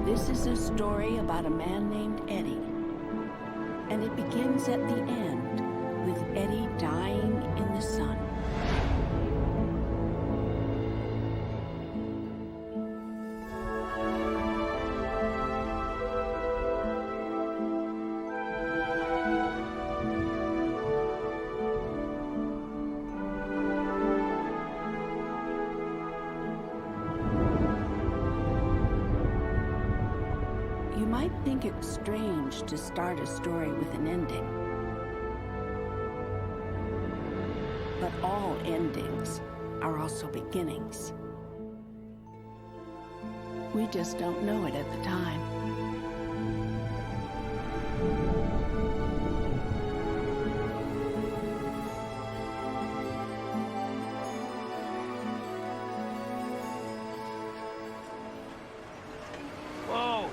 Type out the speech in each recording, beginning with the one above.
This is a story about a man named Eddie, and it begins at the end with Eddie dying in the sun. You might think it strange to start a story with an ending. But all endings are also beginnings. We just don't know it at the time. Whoa!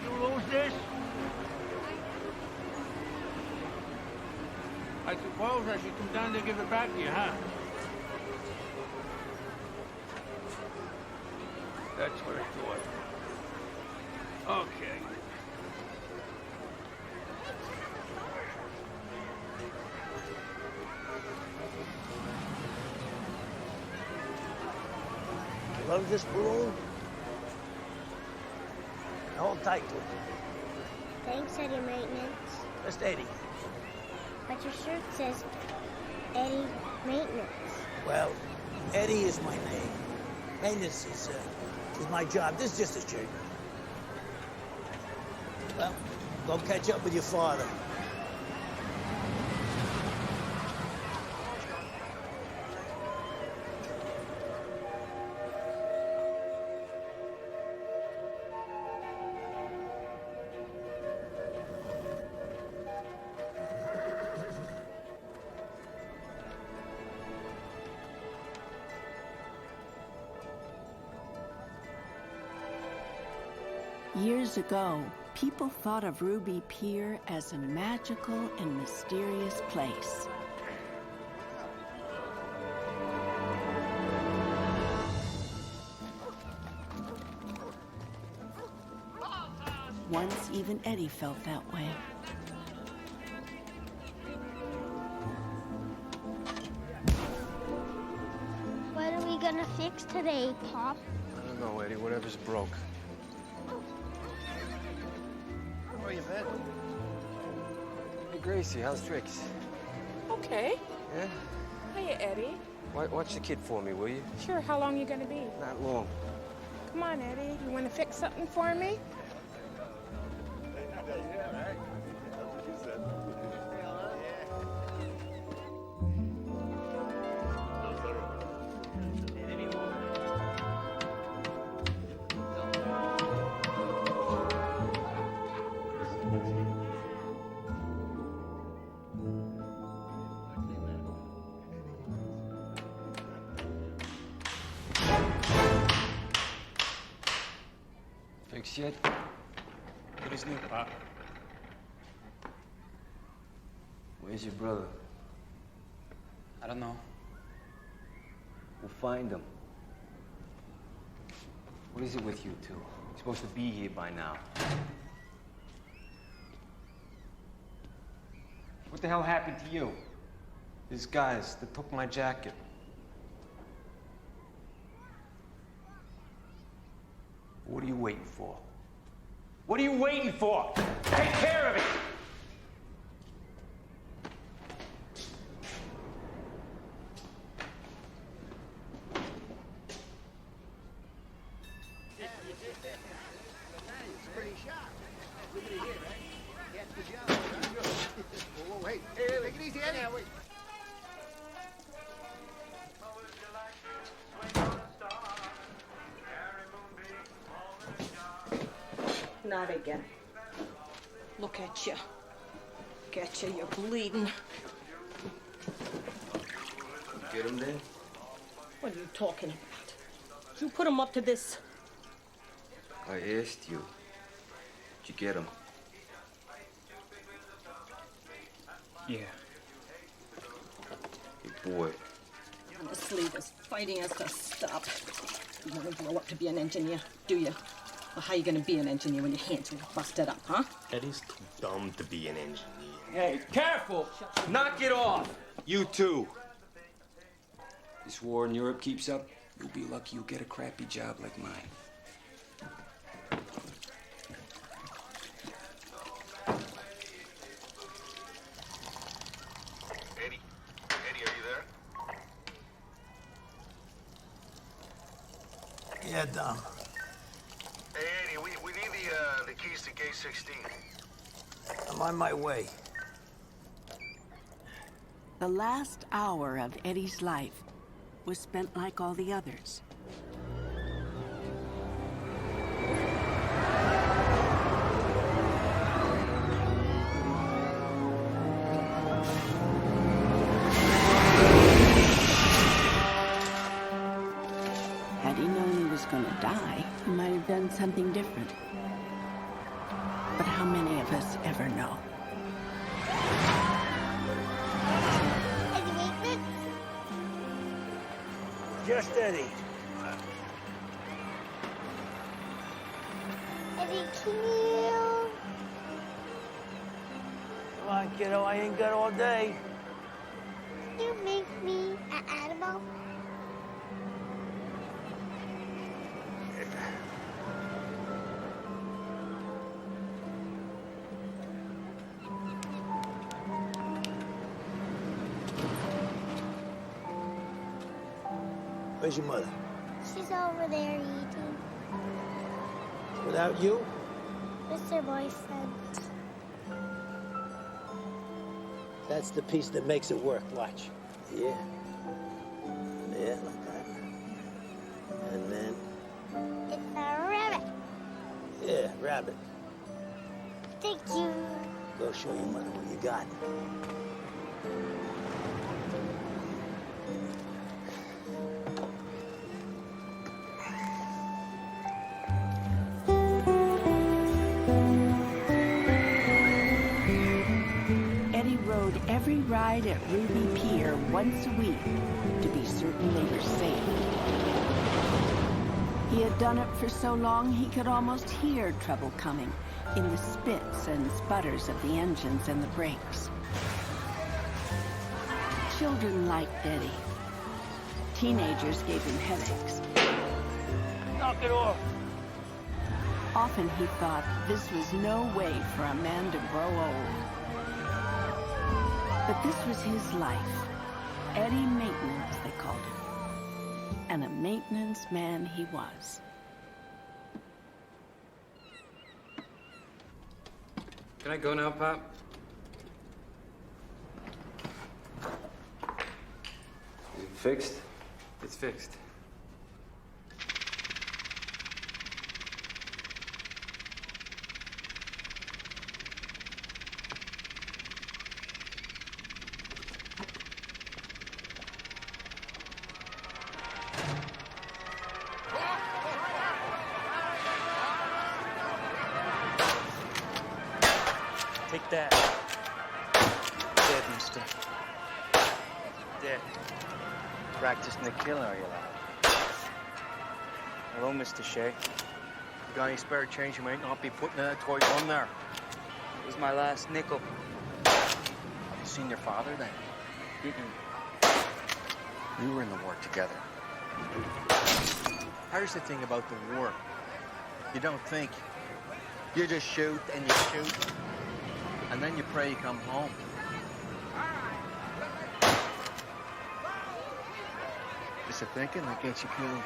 You lose this? I suppose I should come down to give it back to you, huh? That's where it's going. Okay. Love this balloon? Hold tight to it. Thanks, Eddie Maintenance. Just Eddie. But your shirt says Eddie Maintenance. Well, Eddie is my name. Maintenance is my job. This is just a shirt. Well, go catch up with your father. Years ago, people thought of Ruby Pier as a magical and mysterious place. Once even Eddie felt that way. What are we gonna fix today, Pop? I don't know, Eddie. Whatever's broke. How are you, man? Hey, Gracie, how's tricks? Okay. Yeah? Hiya, Eddie. Watch the kid for me, will you? Sure, how long you gonna be? Not long. Come on, Eddie. You wanna fix something for me? Fixed yet? What is new, Pop? Where's your brother? I don't know. We'll find him. What is it with you two? You're supposed to be here by now. What the hell happened to you? These guys, they took my jacket. What are you waiting for? What are you waiting for? Take care of it! easy, Eddie. Yeah, wait. Not again. Look at you. Look at you, you're bleeding. Get him then? What are you talking about? You put him up to this. I asked you. Did you get him? Yeah. Hey, boy. Honestly, this fighting has to stop. You want to grow up to be an engineer, do you? Well, how you gonna be an engineer when your hands are busted up, huh? Eddie's too dumb to be an engineer. Hey, careful! Knock it off! You too! This war in Europe keeps up, you'll be lucky you'll get a crappy job like mine. Eddie? Eddie, are you there? Yeah, Dom. Hey, Eddie, we need the keys to gate 16. I'm on my way. The last hour of Eddie's life was spent like all the others. Had he known he was going to die, he might have done something different. But how many of us ever know? Just Eddie. Eddie, can you? Come on, kiddo, I ain't got all day. Can you make me an animal? Where's your mother? She's over there eating Without you? with her boyfriend. That's the piece that makes it work. Watch. Yeah. Yeah, like that. And then, It's a rabbit. yeah, rabbit. Thank you. Go show your mother what you got. Eddie rode every ride at Ruby Pier once a week to be certain they were safe. He had done it for so long he could almost hear trouble coming in the spits and sputters of the engines and the brakes. Children liked Eddie. Teenagers gave him headaches. Knock it off. Often he thought this was no way for a man to grow old. But this was his life. Eddie Maintenance, they called him. And a maintenance man he was. Can I go now, Pop? Is it fixed? It's fixed. Take that. Dead, mister. Dead. Practicing the killing, are you, lad? Hello, Mr. Shea. You got any spare change you might not be putting in a toy gun there? It was my last nickel. Have you seen your father, then? Mm-mm. We were in the war together. Here's the thing about the war. You don't think. You just shoot and you shoot. And then you pray you come home. It's the thinking that gets you killed.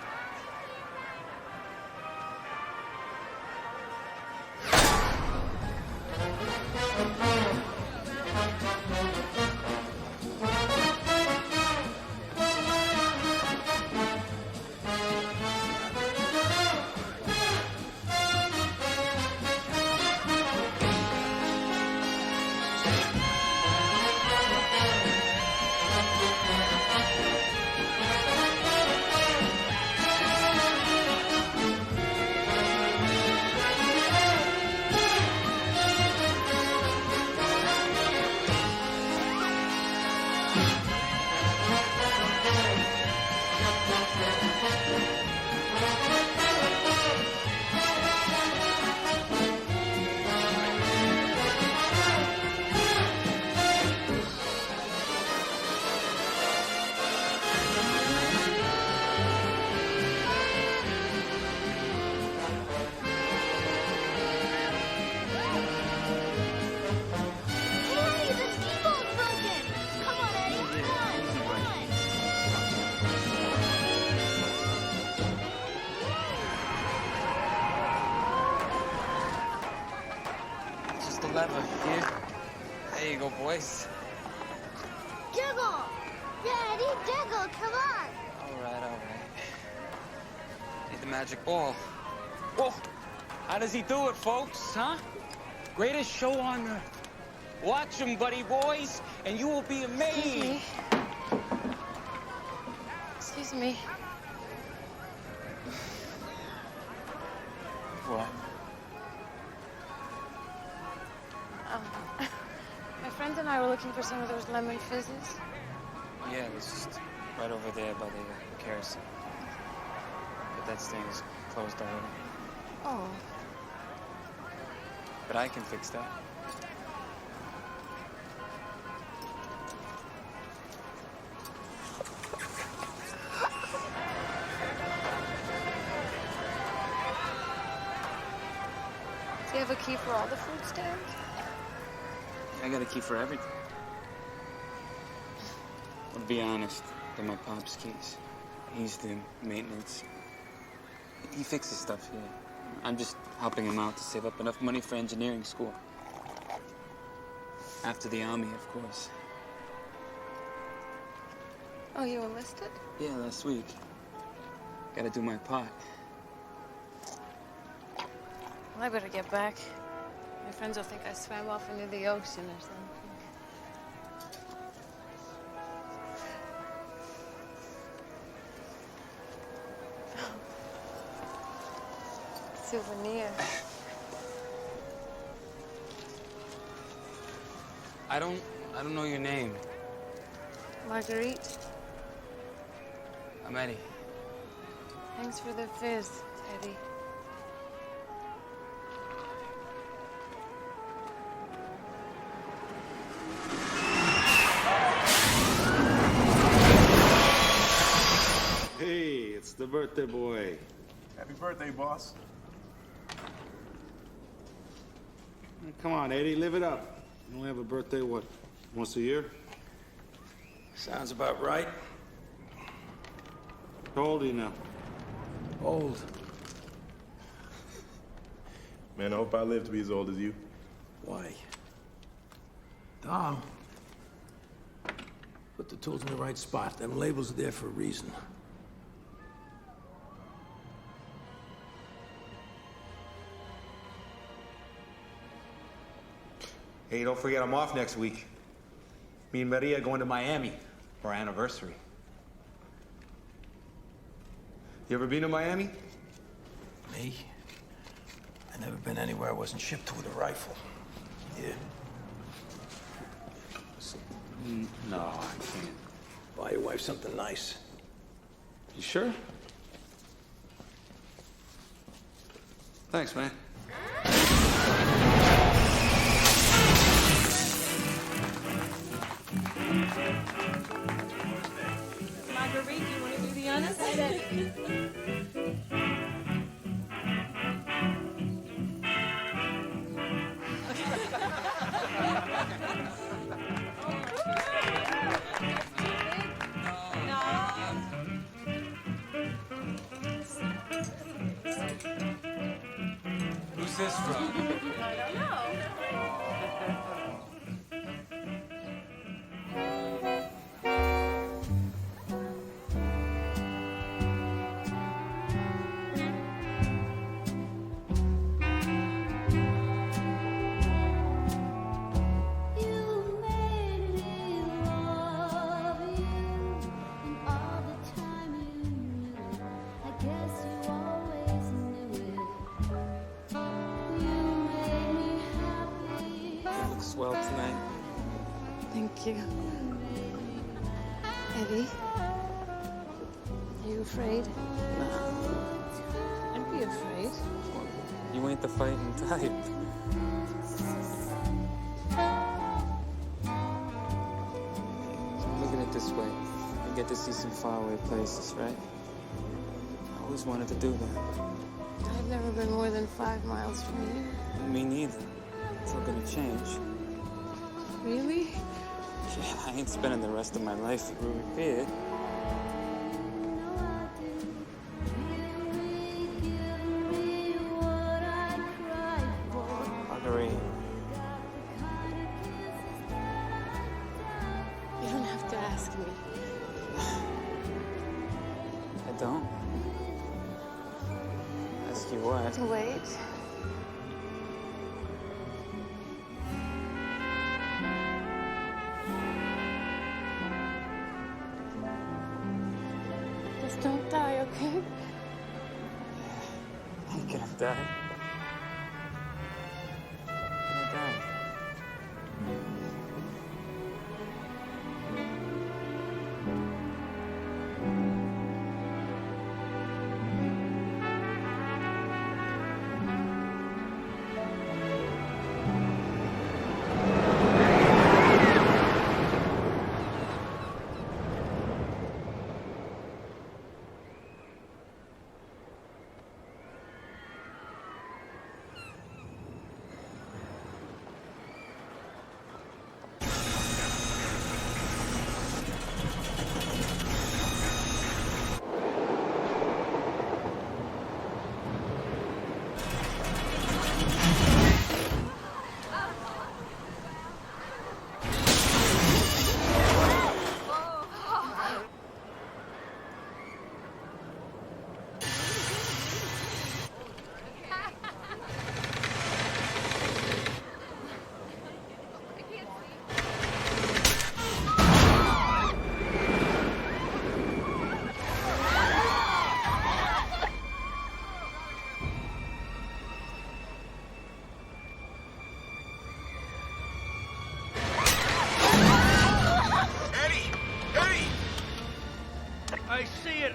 Clever, kid. There you go, boys. Jiggle! Daddy, jiggle, come on! All right. Need the magic ball. Whoa! How does he do it, folks, huh? Greatest show on earth. Watch him, buddy boys, and you will be amazed. Excuse me. What? My friends and I were looking for some of those lemon fizzes. Yeah, it's just right over there by the carousel. But that stand is closed already. Oh. But I can fix that. Do you have a key for all the food stands? I got a key for everything. Well, to be honest, they're my pop's keys. He's the maintenance. He fixes stuff here. I'm just helping him out to save up enough money for engineering school. After the army, of course. Oh, you enlisted? Yeah, last week. Gotta do my part. Well, I better get back. My friends will think I swam off into the ocean or something. Souvenir. I don't know your name. Marguerite, I'm Eddie. thanks for the fizz, Eddie. Hey, it's the birthday boy. Happy birthday, boss. Come on, Eddie, live it up. You only have a birthday, what, once a year? Sounds about right. How old are you now? Old. Man, I hope I live to be as old as you. Why? Tom, put the tools in the right spot. Them labels are there for a reason. Hey, don't forget I'm off next week. Me and Maria going to Miami for our anniversary. You ever been to Miami? Me? I never been anywhere I wasn't shipped to with a rifle. Yeah. No, I can't. Buy your wife something nice. You sure? Thanks, man. Marguerite, you want to do the honors? Who's this from? I don't know. Swell tonight. Thank you. Eddie, are you afraid? Nah. I'd be afraid. You ain't the fighting type. Look at it this way. You get to see some faraway places, right? I always wanted to do that. I've never been more than 5 miles from you. Me neither. It's not gonna change. Really? Yeah, I ain't spending the rest of my life at Ruby Pier. Marguerite, Don't. Ask you what? To wait. Just don't die, okay? I'm gonna die. I'm gonna die.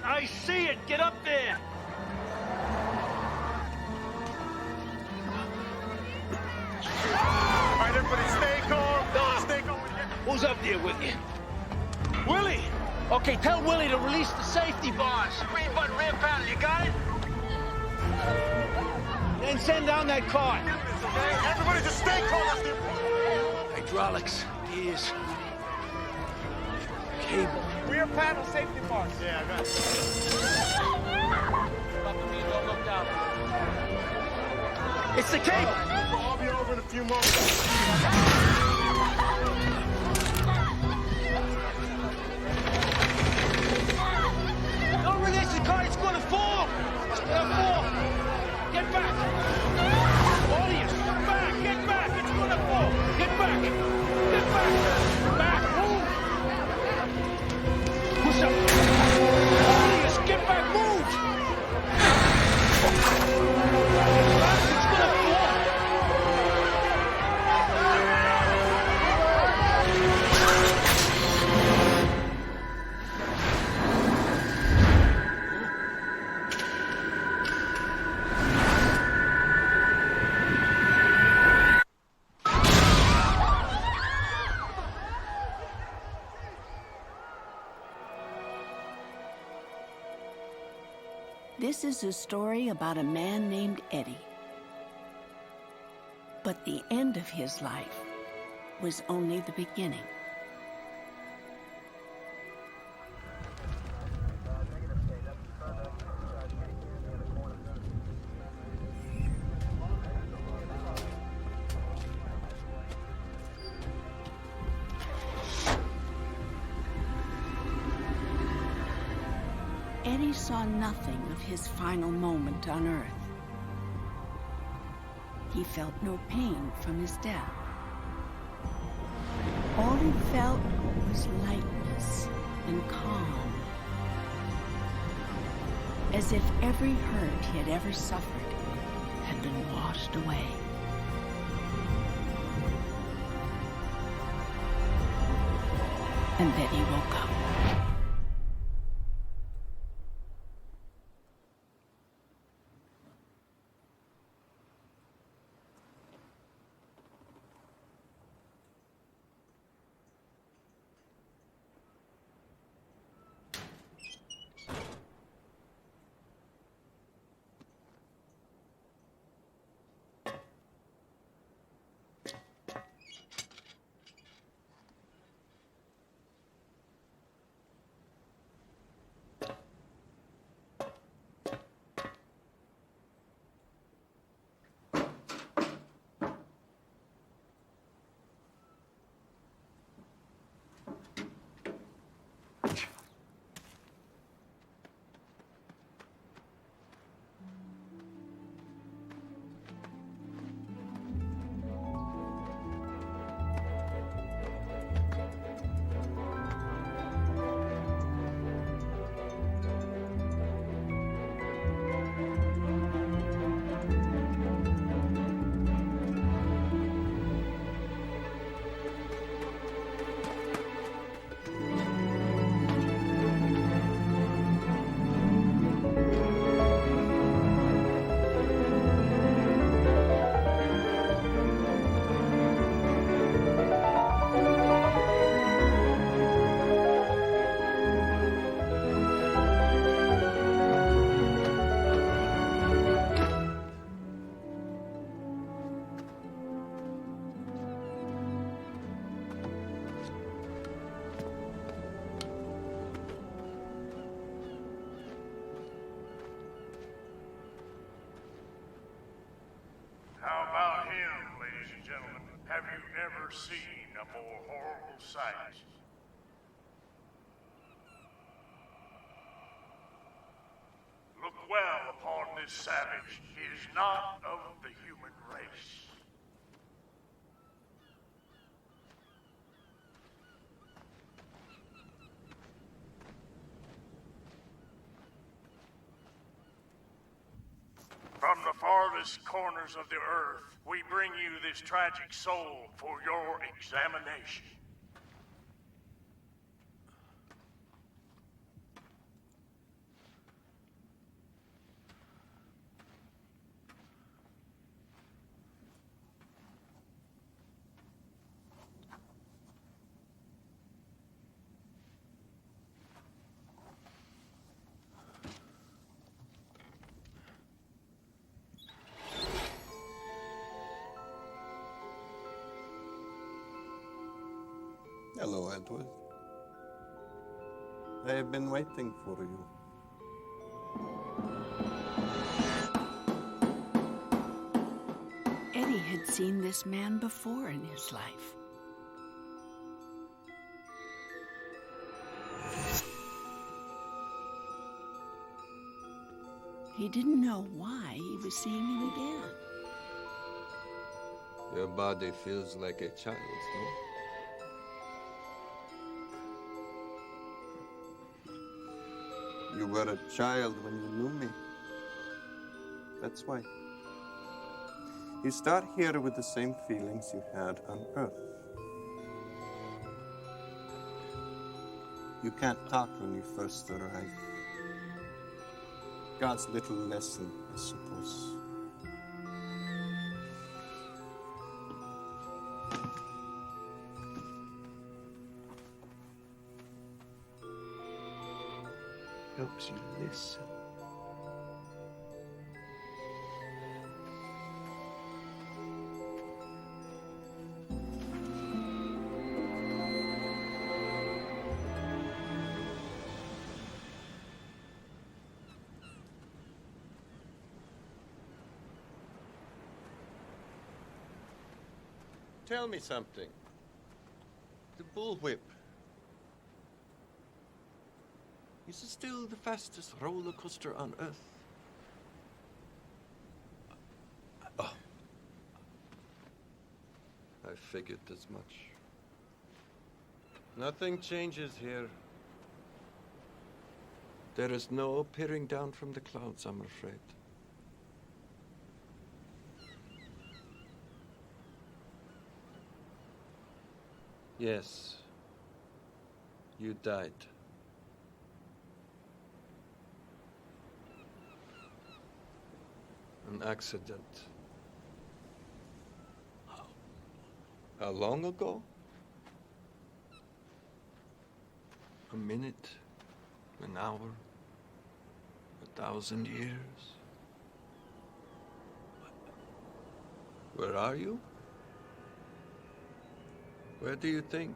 I see it! Get up there! All right, everybody, stay calm. Stay calm. Who's up there with you? Willie! Okay, tell Willie to release the safety bars. Green button, rear panel, you got it? Then send down that car. Okay? Everybody just stay calm. That's the important. Hydraulics, gears, cable. Rear panel safety bars. Yeah, I got it. Stop the mean, don't look down. It's the cable. I'll be over in a few moments. Don't release the car, it's gonna fall! It's gonna fall! Get back! All of you, back! Get back! It's gonna fall! Get back! Get back! Back! Move! Push up! All of you, get back! Move! Back! It's gonna fall! This is a story about a man named Eddie. But the end of his life was only the beginning. Eddie saw nothing of his final moment on Earth. He felt no pain from his death. All he felt was lightness and calm, as if every hurt he had ever suffered had been washed away. And then he woke up. seen a more horrible sight. Look well upon this savage. He is not of the human race. From the farthest corners of the earth, we bring you this tragic soul for your examination. Hello, Edward. I have been waiting for you. Eddie had seen this man before in his life. He didn't know why he was seeing him again. Your body feels like a child's, no? You were a child when you knew me. That's why. You start here with the same feelings you had on Earth. You can't talk when you first arrive. God's little lesson, I suppose. Helps you listen. Tell me something. The bullwhip. Is it still the fastest roller coaster on Earth? Oh. I figured as much. Nothing changes here. There is no peering down from the clouds, I'm afraid. Yes. You died. An accident. How long ago? A minute, an hour, 1,000 years. Where are you? Where do you think?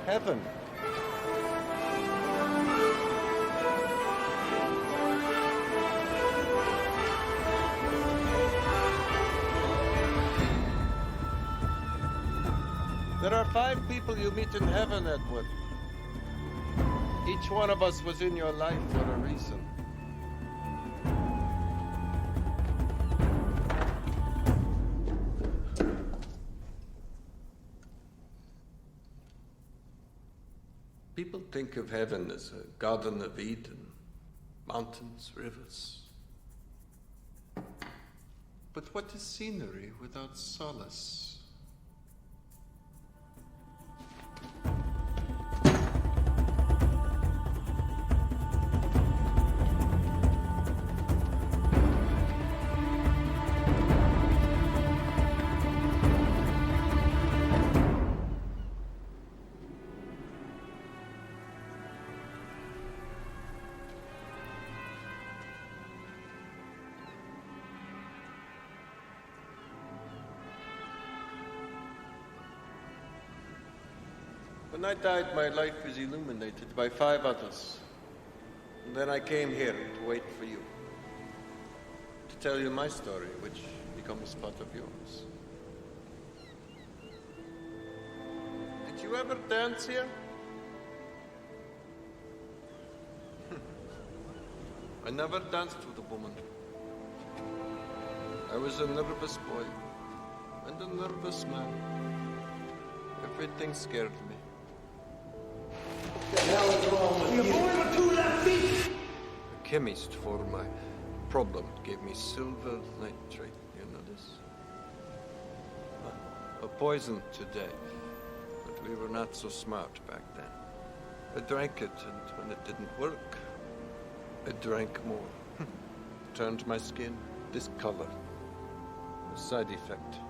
Heaven. There are 5 people you meet in heaven, Edward. Each one of us was in your life for a reason. People think of heaven as a Garden of Eden, mountains, rivers. But what is scenery without solace? When I died, my life was illuminated by 5 others. And then I came here to wait for you. To tell you my story, which becomes part of yours. Did you ever dance here? I never danced with a woman. I was a nervous boy and a nervous man. Everything scared me. What the hell is wrong with you? You're born with 2 left feet! A chemist for my problem gave me silver nitrate. You know this? A poison today, but we were not so smart back then. I drank it, and when it didn't work, I drank more. Turned my skin discolored. A side effect.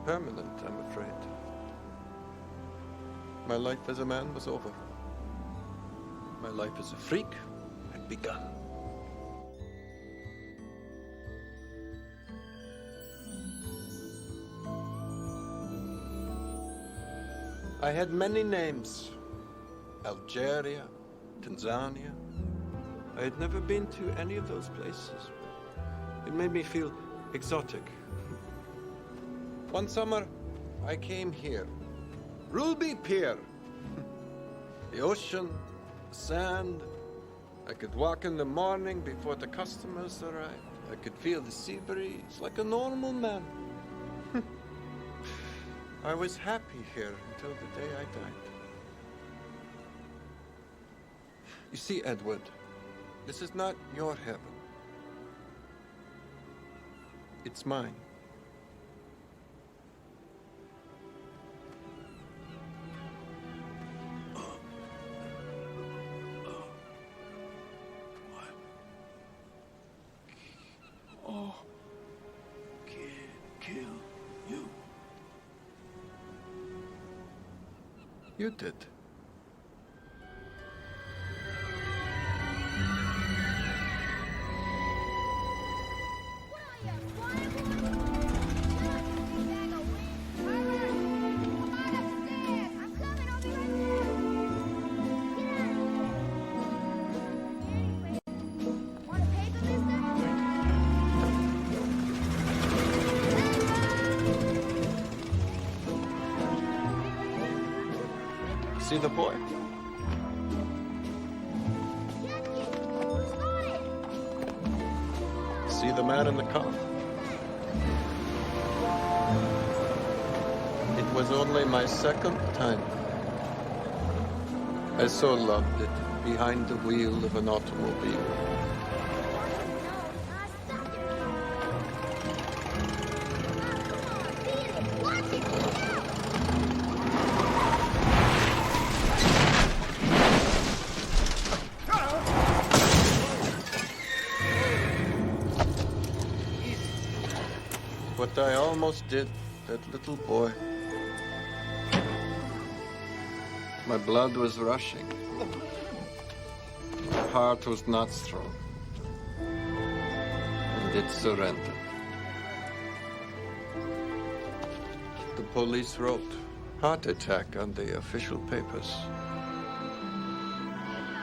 Permanent, I'm afraid. My life as a man was over. My life as a freak had begun. I had many names. Algeria, Tanzania. I had never been to any of those places. It made me feel exotic. One summer, I came here. Ruby Pier. The ocean, the sand. I could walk in the morning before the customers arrived. I could feel the sea breeze like a normal man. I was happy here until the day I died. You see, Edward, this is not your heaven. It's mine. Oh, can't kill you. You did. See the boy? See the man in the car? It was only my second time. I so loved it behind the wheel of an automobile. What I almost did, that little boy. My blood was rushing. My heart was not strong. And it surrendered. The police wrote, heart attack on the official papers.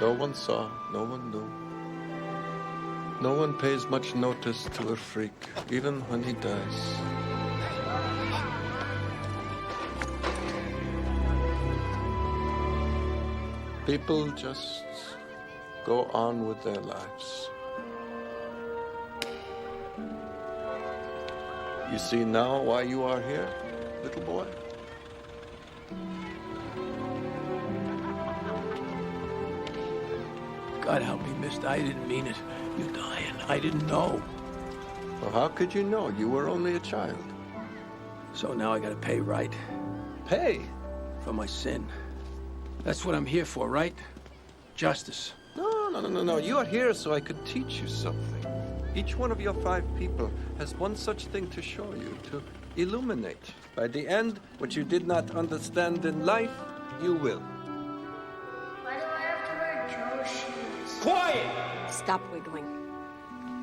No one saw, no one knew. No one pays much notice to a freak, even when he dies. People just go on with their lives. You see now why you are here, little boy? God help me, mister. I didn't mean it. You're dying. I didn't know. Well, how could you know? You were only a child. So now I gotta pay, right? Pay? For my sin. That's what I'm here for, right? Justice. No. You are here so I could teach you something. Each one of your 5 people has one such thing to show you, to illuminate. By the end, what you did not understand in life, you will. Why do I have to wear Joe's shoes? Quiet! Stop wiggling.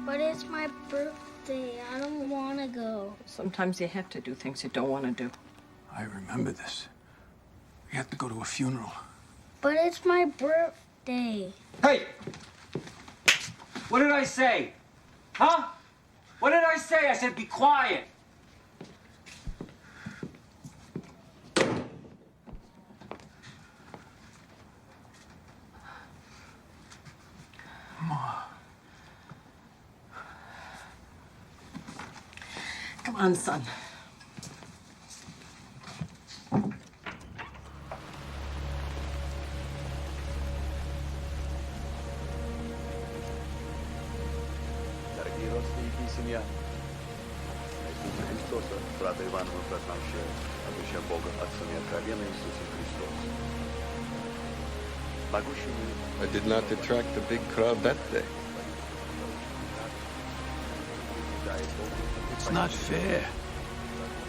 But it's my birthday. I don't want to go. Sometimes you have to do things you don't want to do. I remember this. We have to go to a funeral. But it's my birthday. Hey! What did I say? Huh? What did I say? I said be quiet. Come on, son. I did not attract a big crowd that day. It's not fair.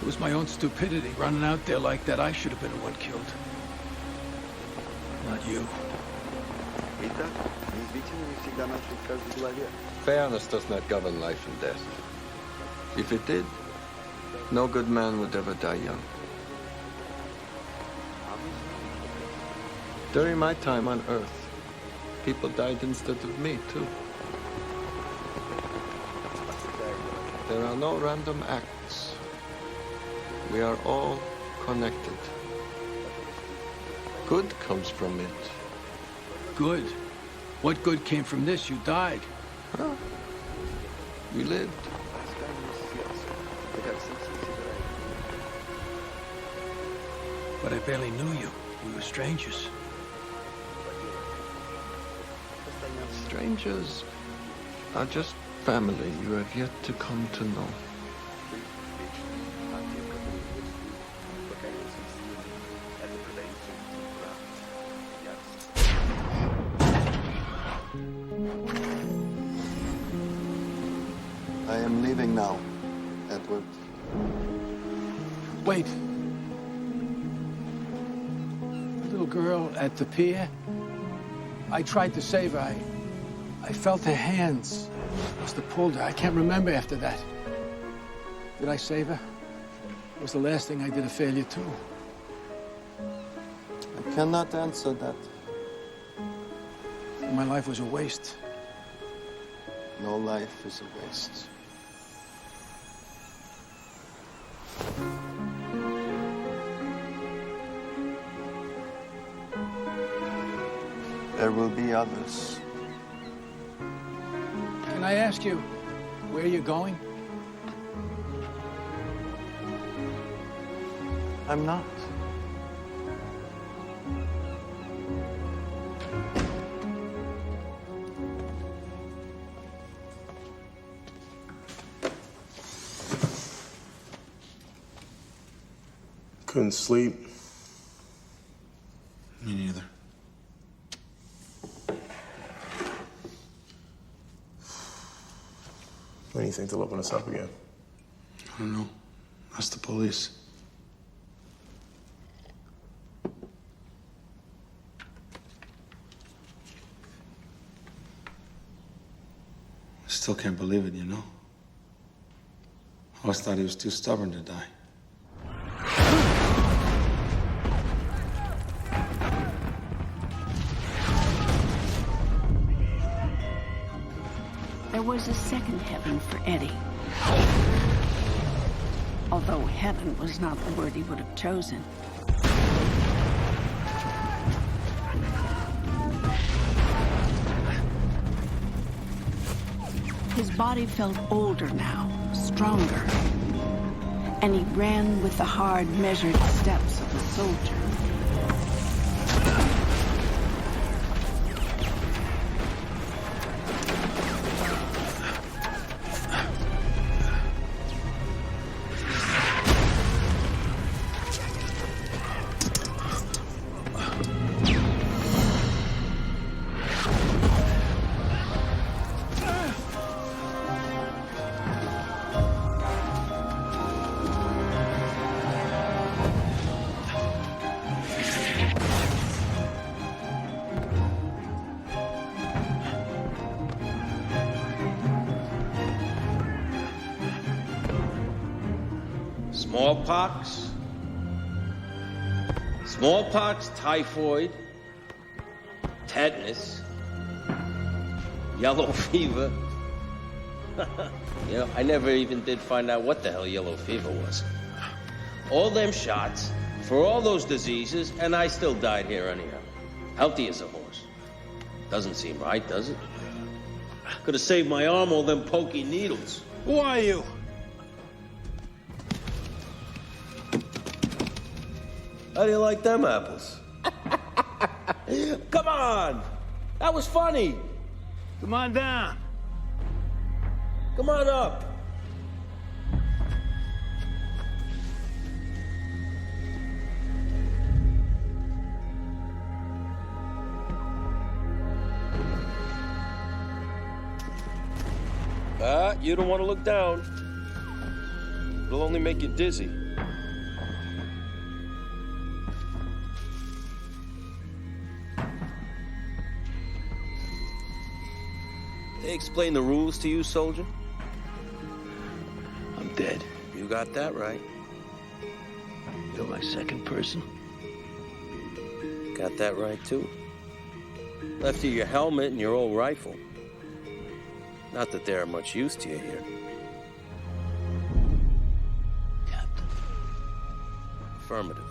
It was my own stupidity running out there like that. I should have been the one killed. Not you. Fairness does not govern life and death. If it did, no good man would ever die young. During my time on Earth, people died instead of me, too. There are no random acts. We are all connected. Good comes from it. Good? What good came from this? You died. Huh? We lived. But I barely knew you. We were strangers. Strangers are just family you have yet to come to know. I am leaving now, Edward. Wait. The little girl at the pier? I tried to save her. I felt her hands. Must have pulled her. I can't remember after that. Did I save her? It was the last thing I did a failure too. I cannot answer that. My life was a waste. No life is a waste. There will be others. Can I ask you where you're going? I'm not. Couldn't sleep. Me neither. When do you think they'll open us up again? I don't know. Ask the police. I still can't believe it, you know? I always thought he was too stubborn to die. There was a second heaven for Eddie. Although heaven was not the word he would have chosen. His body felt older now, stronger. And he ran with the hard, measured steps of a soldier. Smallpox, typhoid, tetanus, yellow fever, You know, I never even did find out what the hell yellow fever was. All them shots for all those diseases, and I still died here anyhow. Healthy as a horse. Doesn't seem right, does it? Could have saved my arm all them pokey needles. Who are you? How do you like them apples? Come on! That was funny! Come on down. Come on up! You don't want to look down. It'll only make you dizzy. They explain the rules to you, soldier? I'm dead. You got that right. You're my second person. Got that right, too. Left you your helmet and your old rifle. Not that they're much use to you here. Captain. Affirmative.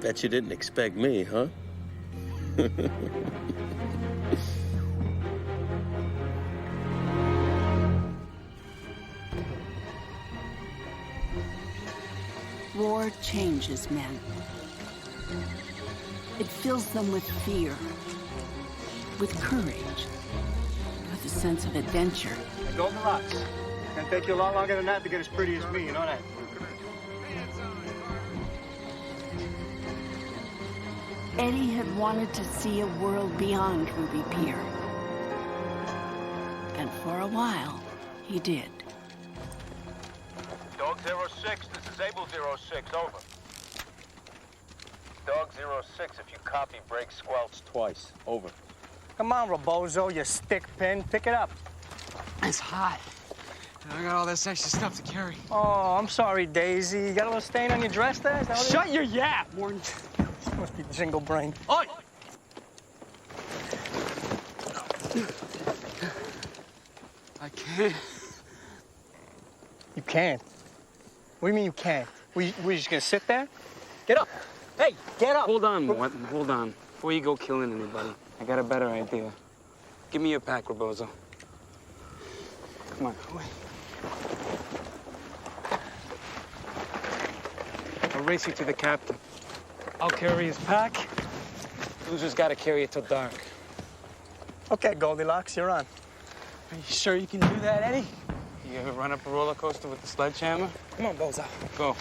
Bet you didn't expect me, huh? War changes men. It fills them with fear, with courage, with a sense of adventure. Goldilocks. It's gonna take you a lot longer than that to get as pretty as me, you know that? Eddie had wanted to see a world beyond Ruby Pier. And for a while, he did. Dog 06, this is Able 06, over. Dog 06, if you copy, break squelch twice. Over. Come on, Rebozo, you stick pin. Pick it up. It's hot. I got all this extra stuff to carry. Oh, I'm sorry, Daisy. You got a little stain on your dress there? Is that what Shut your yap, Warren. Must be jingle brain. Oi! I can't. You can't? What do you mean you can't? We just gonna sit there? Get up. Hey, get up. Hold on, Morton. Hold on. Before you go killing anybody, I got a better idea. Give me your pack, Rebozo. Come on, wait. I'll race you to the captain. I'll carry his pack. Loser's got to carry it till dark. Okay, Goldilocks, you're on. Are you sure you can do that, Eddie? You ever run up a roller coaster with the sledgehammer? Come on, Bozo. Go.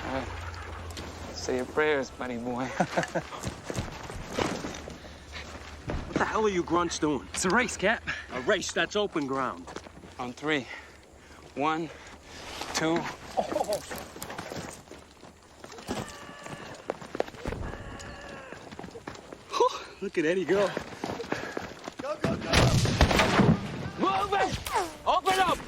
All right. Say your prayers, buddy boy. What the hell are you grunts doing? It's a race, Cap. A race, that's open ground. On 3. 1, 2. Oh. Look at Eddie go. Go, go, go. Move it! Open up!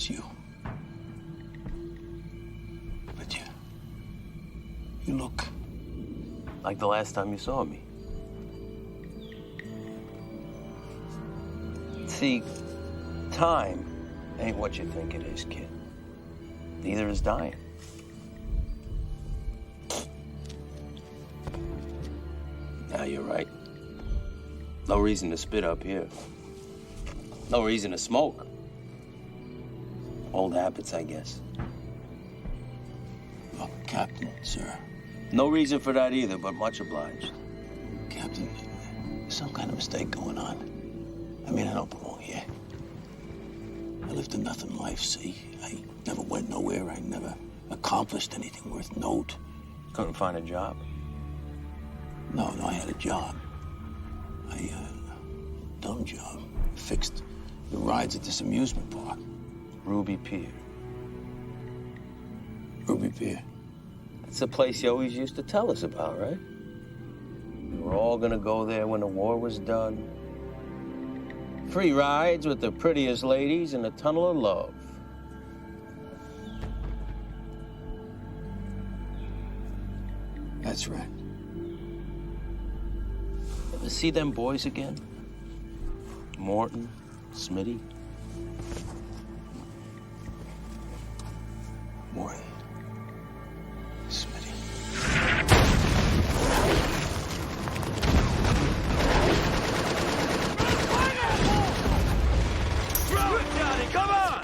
You. But you look Like the last time you saw me. See, time ain't what you think it is, kid. Neither is dying. Now you're right. No reason to spit up here. No reason to smoke. Old habits, I guess. Look, Captain, sir. No reason for that either, but much obliged. Captain, there's some kind of mistake going on. I mean, I don't belong here. I lived a nothing life, see? I never went nowhere. I never accomplished anything worth note. Couldn't find a job? No, I had a job. Dumb job. Fixed the rides at this amusement park. Ruby Pier. Ruby Pier. It's the place you always used to tell us about, right? We were all gonna go there when the war was done. Free rides with the prettiest ladies in a tunnel of love. That's right. Ever see them boys again? Morton, Smitty. Morton, Smitty. Good, Johnny, come on!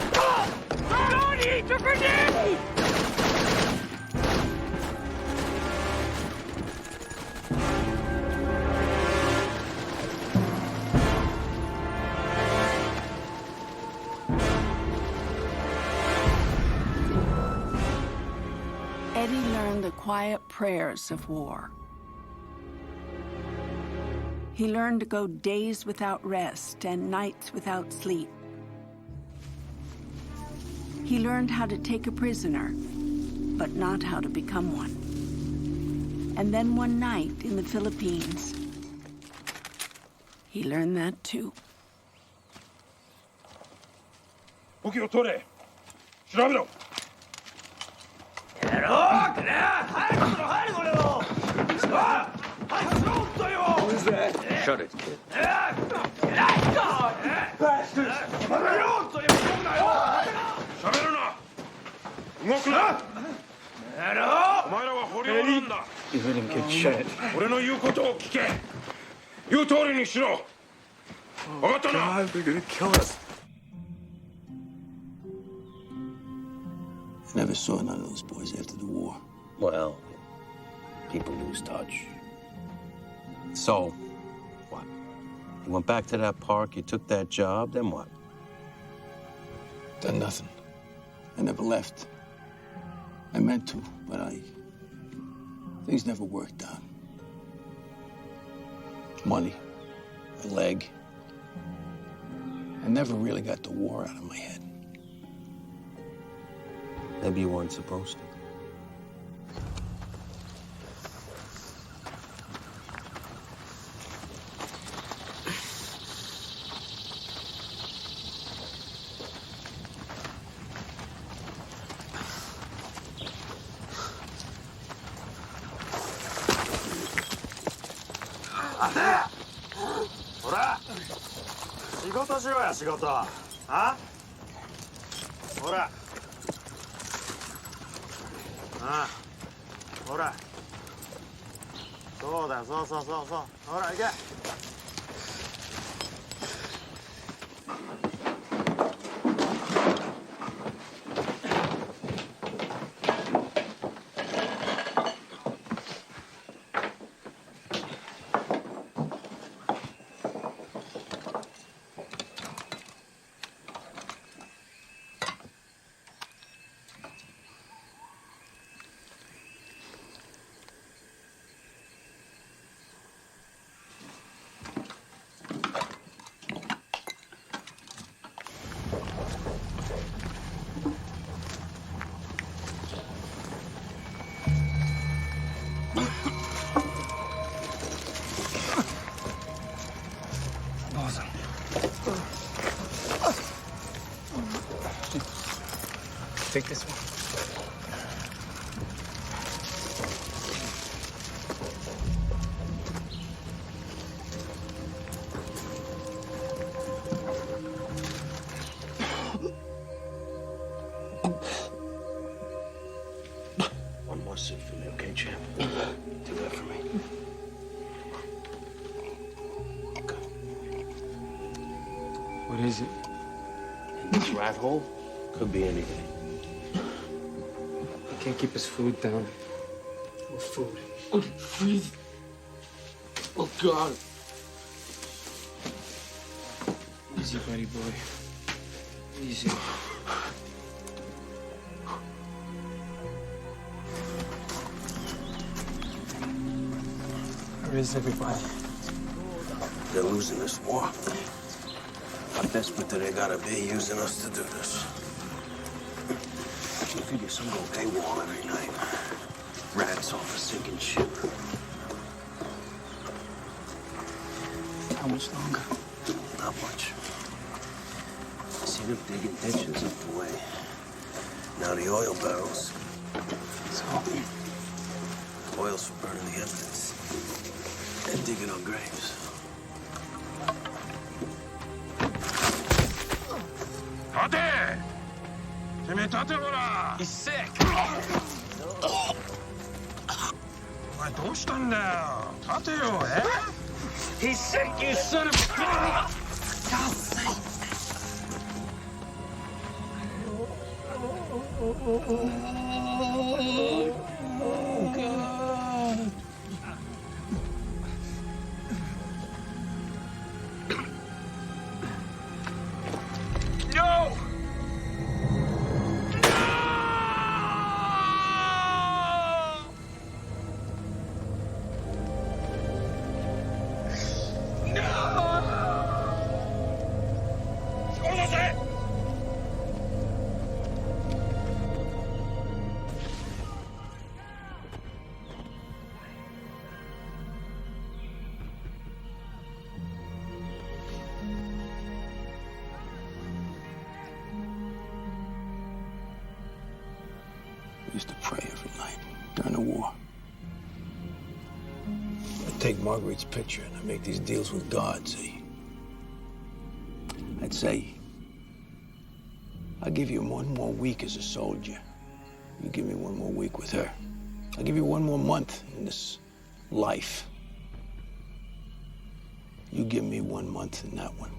Don't eat your grenade! Eddie learned the quiet prayers of war. He learned to go days without rest and nights without sleep. He learned how to take a prisoner, but not how to become one. And then one night in the Philippines, he learned that too. 武器を取れ。調べろ。やろうかな。早くしろ、早くしろよ。早くしろ、ほんとよ。Shut it, kid. Bastards! バカ野郎と呼ぶなよ。喋るな。動くな。やろう。お前らは捕虜なんだ。 You let him get shot. 俺の言うことを聞け。言う通りにしろ。分かったな。 God, they're gonna kill us. I never saw none of those boys after the war. Well, people lose touch. So, what? You went back to that park, you took that job, then what? Done nothing. I never left. I meant to, but things never worked out. Money, a leg. I never really got the war out of my head. Maybe you weren't supposed to. Take this one. One more sip for me, okay, champ? Do that for me. Okay. What is it? This rat hole could be anything. He can't keep his food down. What food? Breathe. Oh, God. Easy, buddy boy. Easy. Where is everybody? They're losing this war. How desperate do they gotta be using us to do this? You figure some go AWOL every night. Rats off a sinking ship. How much longer? Not much. I see them digging ditches up the way. Now the oil barrels. So, oil's for burning the evidence. And digging our graves. He's sick. He's sick, you son of a... Oh, God. No! I used to pray every night during the war. I'd take Marguerite's picture and I'd make these deals with God, see? I'd say, I'll give you 1 more week as a soldier. You give me 1 more week with her. I'll give you 1 more month in this life. You give me 1 month in that one.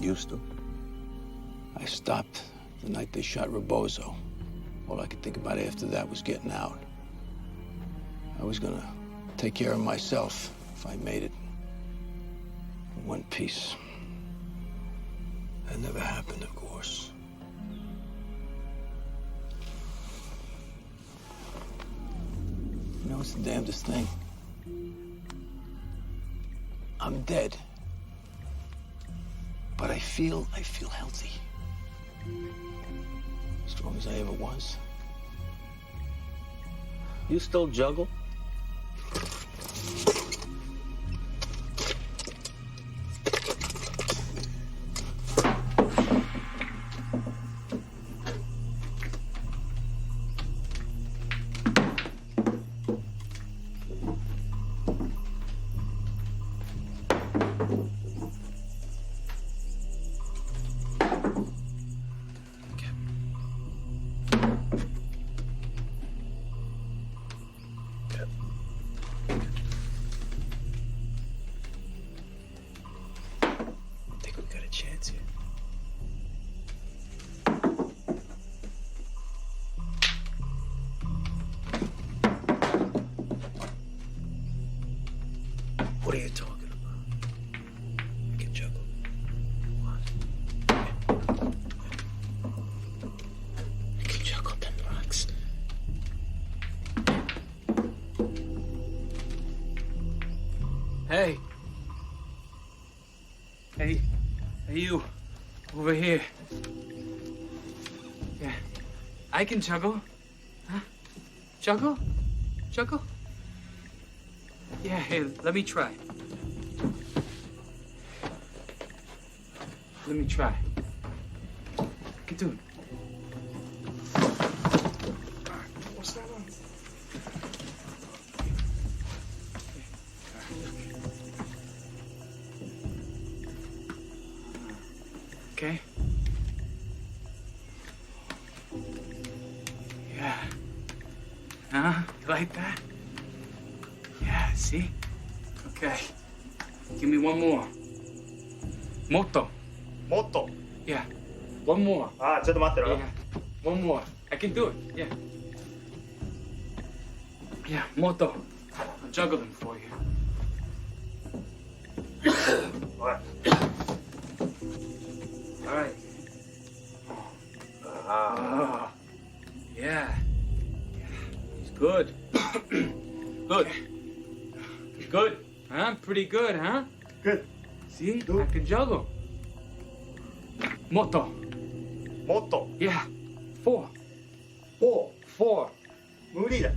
Used to. I stopped the night they shot Rebozo. All I could think about after that was getting out. I was gonna take care of myself if I made it in one piece. That never happened, of course. You know, it's the damnedest thing. I'm dead. But I feel healthy. As strong as I ever was. You still juggle? What are you talking about? I can juggle. What? I can juggle them rocks. Hey. Hey, you. Over here. Yeah. I can juggle. Huh? Juggle? Juggle? Yeah, hey, let me try. Let me try. I can do it. What's that on? Okay. Yeah. Huh? You like that? Yeah, see? Okay. Give me 1 more. Motto. Motto? Yeah. 1 more. Ah, ちょっと待ってろ。 Yeah. 1 more. I can do it. Yeah. Yeah, Motto. I'll juggle them for you. What? All right. Ah. Yeah. Yeah. He's good. Good. Good. Huh? Pretty good, huh? Good. See? I can juggle. Moto. Moto. Yeah. 4. 4. 無理だ。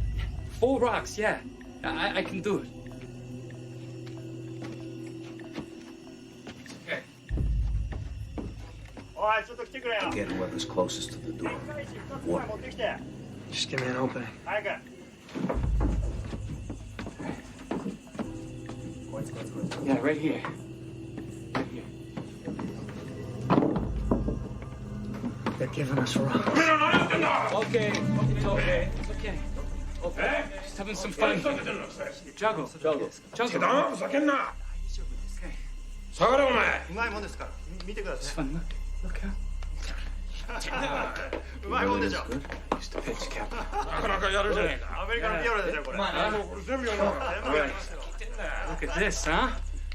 4 rocks, yeah. I can do it. Okay. おい、ちょっと来てくれよ。 Get whoever's closest to the door. 持ってきて。 Just give me an opening. 早く。 Yeah, right here. Right here. They're giving us a run. Okay, it's okay. It's okay. Okay. Just having some fun. Juggle. Juggle. ふざけんな。うまいもんですから。見てください。 Fun. Look out. うまいもんでしょ。 Just a pitch cap. なかなかやるじゃねえか。アメリカのピアノですよこれ。これ全部やるの。 Look at this, huh?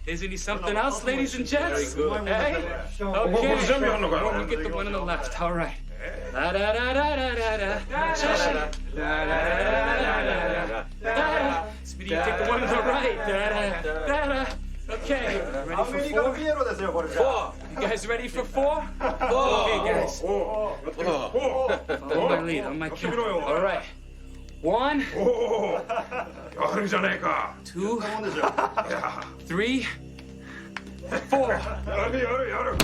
Isn't he something else, ladies and gents? Hey? Okay. We'll get the one on the left. All right. Da da da da da da da. Da da da da. Speedy, you take the one on the right. Da da da da. Okay. Ready for 4? 4. You guys ready for 4? Okay, guys. Follow my lead on my count. All right. 1. やるじゃねえか。 2, 3, 4. やるやるやる。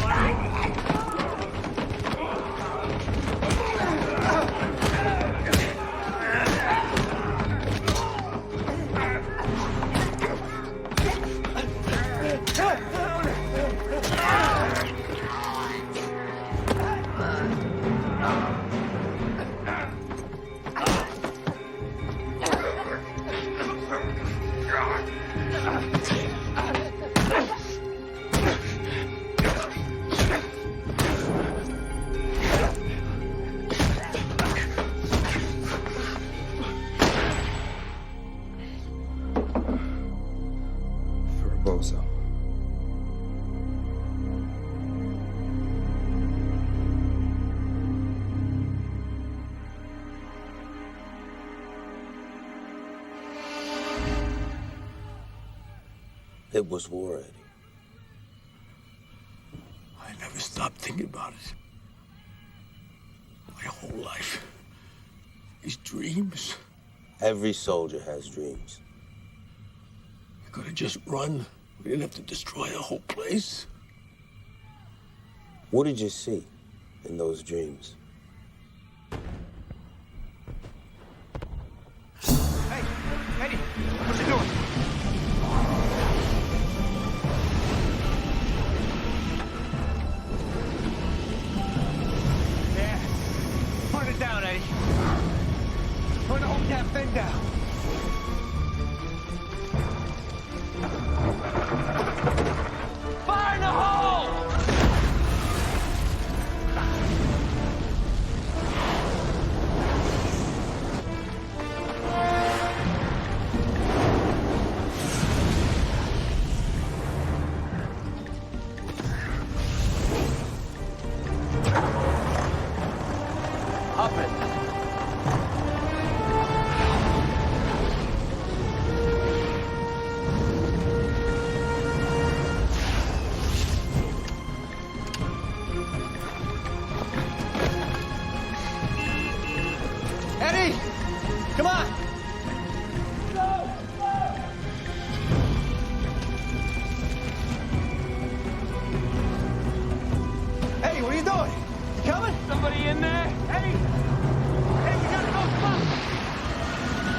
It was war, Eddie. I never stopped thinking about it. My whole life. These dreams. Every soldier has dreams. We could have just run. We didn't have to destroy the whole place. What did you see in those dreams? Hey, Eddie, what you doing? Yeah, burn it down, Eddie. Burn the whole damn thing down. Fire in the hole! Up it. Eddie! Come on! Eddie, what are you doing? You coming? Somebody in there? Eddie! Eddie, we gotta go, come on!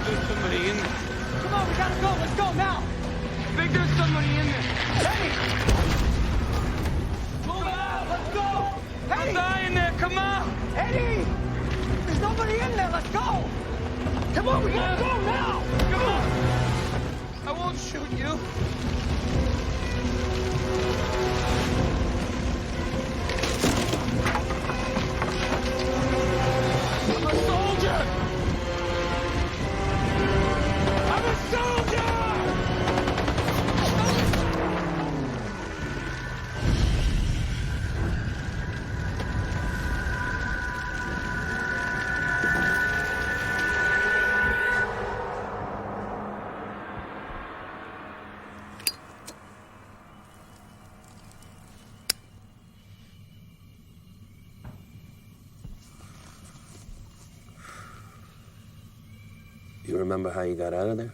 There's somebody in there. Come on, we gotta go, let's go now! I think there's somebody in there. Eddie! Move out, let's go! I'll Eddie! die in there, come on! Eddie! There's nobody in there, let's go! Come on, we gotta go now! Come on! I won't shoot you. I'm a soldier! I'm a soldier! remember how you got out of there?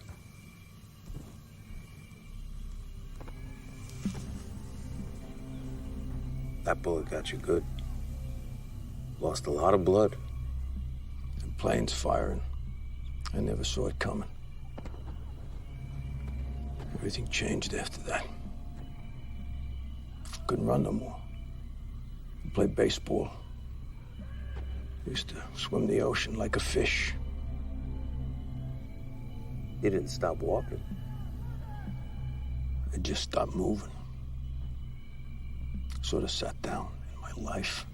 That bullet got you good. Lost a lot of blood. The planes firing. I never saw it coming. Everything changed after that. Couldn't run no more. Played baseball. Used to swim the ocean like a fish. You didn't stop walking. I just stopped moving. Sort of sat down in my life.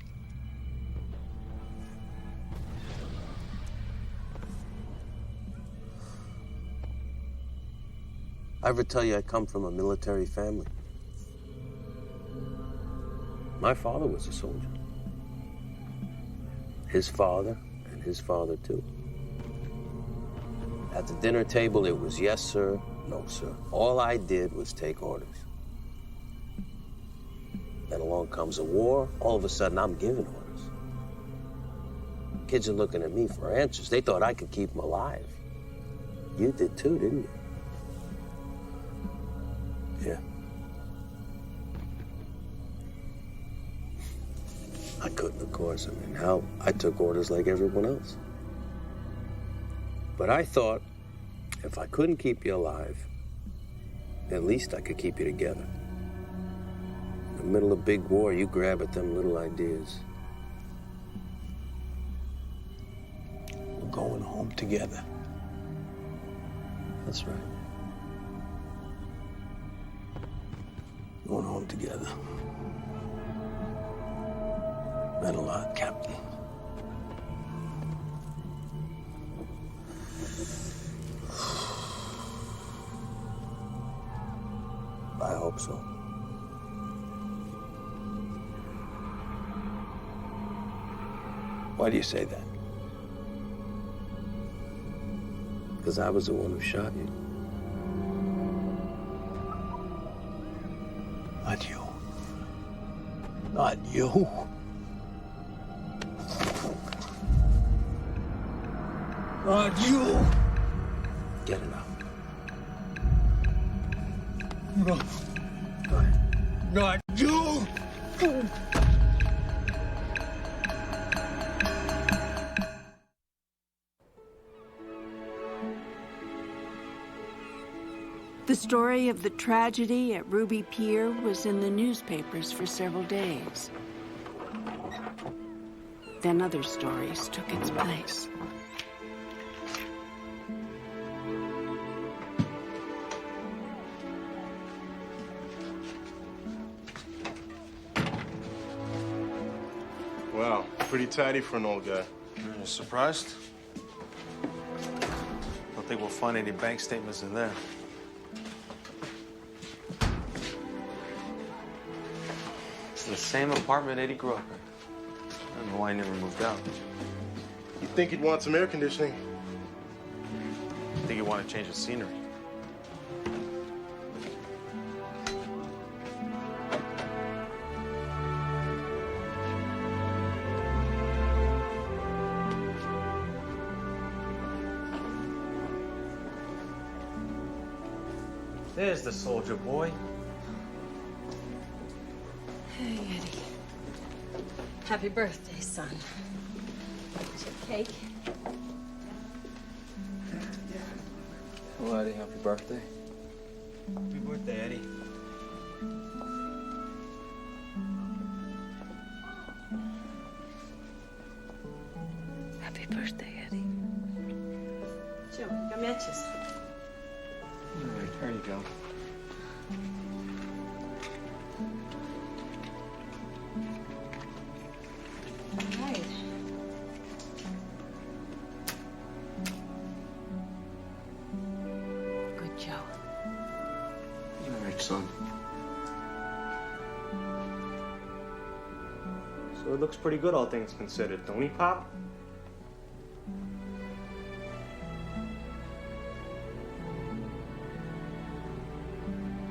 I ever tell you I come from a military family? My father was a soldier. His father and his father too. At the dinner table, it was yes, sir, no, sir. All I did was take orders. Then along comes a war. All of a sudden, I'm giving orders. Kids are looking at me for answers. They thought I could keep them alive. You did too, didn't you? Yeah. I couldn't, of course. I mean, hell, I took orders like everyone else. But I thought if I couldn't keep you alive, at least I could keep you together. In the middle of big war, you grab at them little ideas. We're going home together. That's right. Going home together. Meant a lot, Captain. I hope so. Why do you say that? Because I was the one who shot you. Not you. Not you. Not you. Get it out. No. Go ahead. Not you. The story of the tragedy at Ruby Pier was in the newspapers for several days. Then other stories took its place. Wow, pretty tidy for an old guy. You're surprised? Don't think we'll find any bank statements in there. It's the same apartment Eddie grew up in. I don't know why he never moved out. You'd think he'd want some air conditioning. I think he'd want to change the scenery. There's the soldier boy. Hey, Eddie. Happy birthday, son. Here's your cake. Well, Eddie, happy birthday. Happy birthday, Eddie. Happy birthday, Eddie. Joe, come matches. All right, there you go. All right. Good Joe. All right, son. So it looks pretty good, all things considered, don't he, Pop?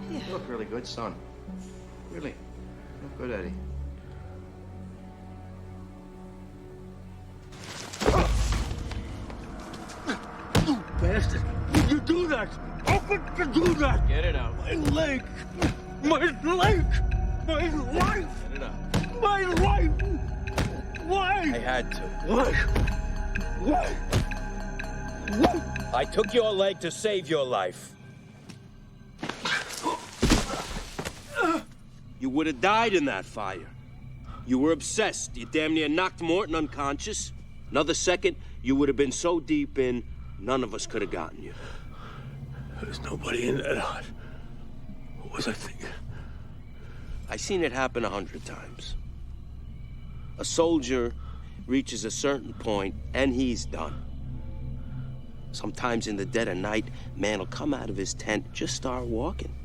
Yeah. You look really good, son. Really. You look good, Eddie. bastard! Did you do that? How could you do that? Get it out. My leg! My leg! My life! Get it out. My life! Why? I had to. Why? Why? Why? I took your leg to save your life. You would have died in that fire. You were obsessed. You damn near knocked Morton unconscious. Another second, you would have been so deep in, none of us could have gotten you. There's nobody in that hut. What was I thinking? I seen it happen 100 times. A soldier reaches a certain point, and he's done. Sometimes in the dead of night, man will come out of his tent, just start walking.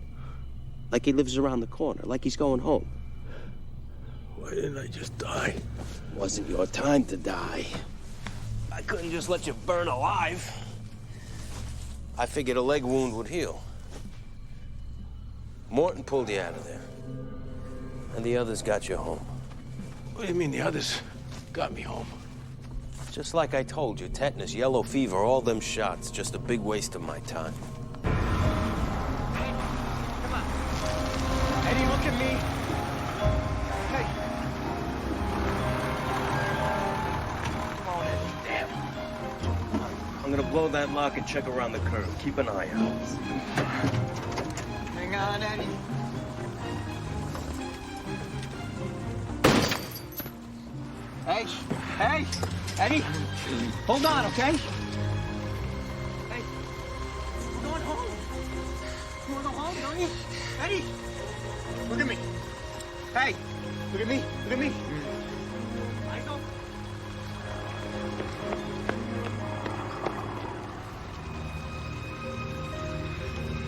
Like he lives around the corner, like he's going home. Why didn't I just die? Wasn't your time to die. I couldn't just let you burn alive. I figured a leg wound would heal. Morton pulled you out of there. And the others got you home. What do you mean the others got me home? Just like I told you, tetanus, yellow fever, all them shots, just a big waste of my time. Eddie, look at me. Hey. Come on, Eddie. Damn. I'm gonna blow that lock and check around the curve. Keep an eye out. Hang on, Eddie. Hey, hey, Eddie, hold on, okay? Hey, we're going home. You wanna go home, don't you? Eddie, look at me. Hey, look at me, look at me. I know.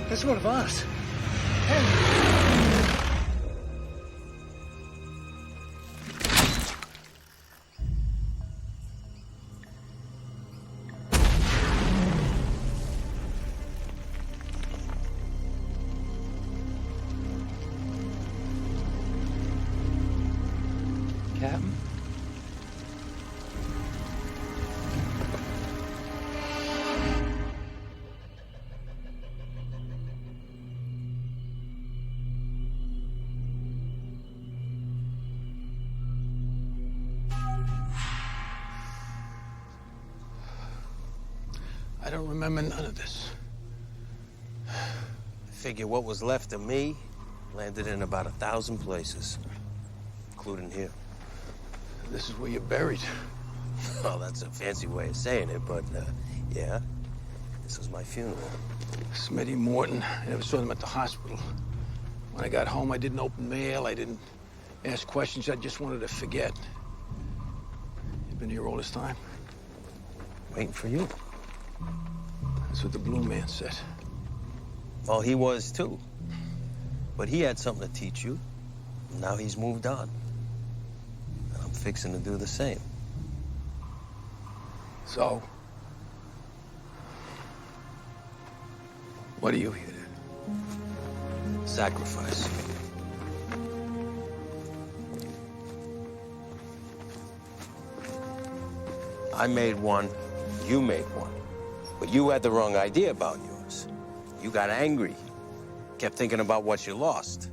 That's one of us. Hey. Captain? I don't remember none of this. I figure what was left of me landed in about 1,000 places, including here. This is where you're buried. Well, that's a fancy way of saying it, but yeah, this was my funeral. Smitty, Morton, I never saw them at the hospital. When I got home, I didn't open mail, I didn't ask questions, I just wanted to forget. You've been here all this time? Waiting for you. That's what the blue man said. Well, he was too. But he had something to teach you. Now he's moved on. And I'm fixing to do the same. So? What are you here to? Sacrifice. I made one, you made one. But you had the wrong idea about yours. You got angry. Kept thinking about what you lost.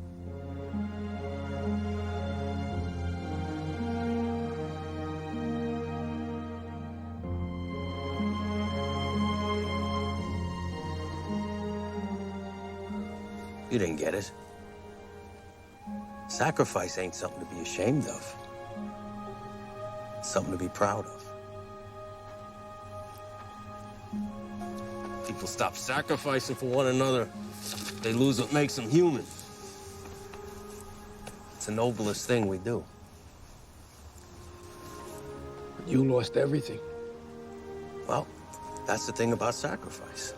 You didn't get it. Sacrifice ain't something to be ashamed of. It's something to be proud of. People stop sacrificing for one another. They lose what makes them human. It's the noblest thing we do. But you lost everything. Well, that's the thing about sacrifice.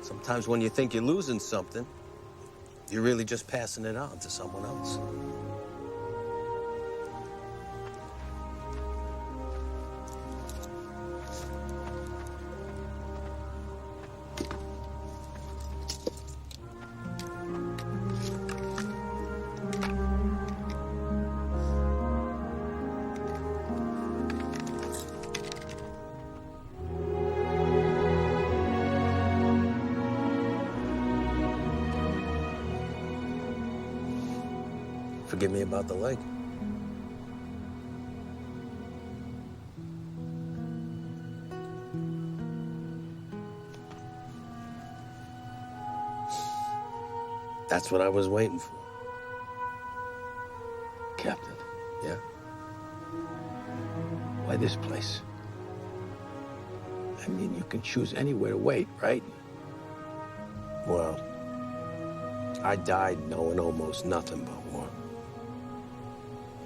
Sometimes when you think you're losing something, you're really just passing it on to someone else. Forgive me about the leg. That's what I was waiting for. Captain, Yeah? why this place? I mean, you can choose anywhere to wait, right? Well, I died knowing almost nothing but war.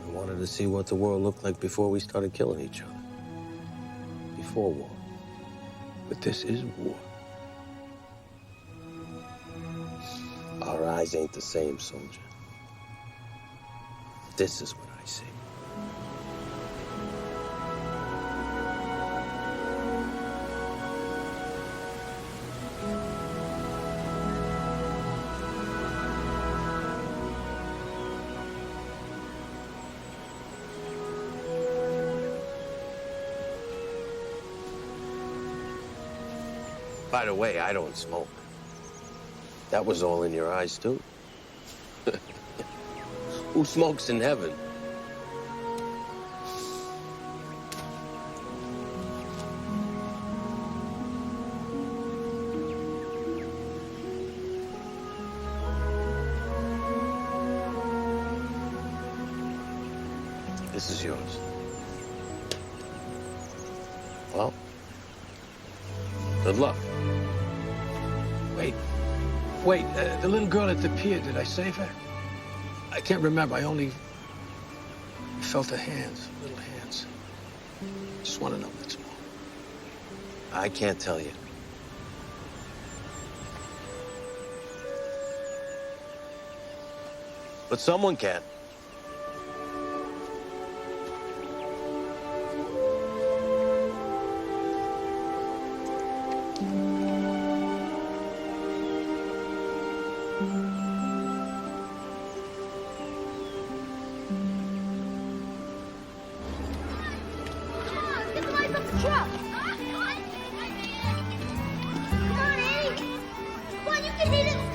I wanted to see what the world looked like before we started killing each other. Before war. But this is war. Our eyes ain't the same, soldier. This is what I see. By the way, I don't smoke. That was all in your eyes, too. Who smokes in heaven? This is yours. Well, good luck. Wait, the little girl at the pier, did I save her? I can't remember. I only felt her hands, little hands. Just want to know, that's all. I can't tell you. But someone can.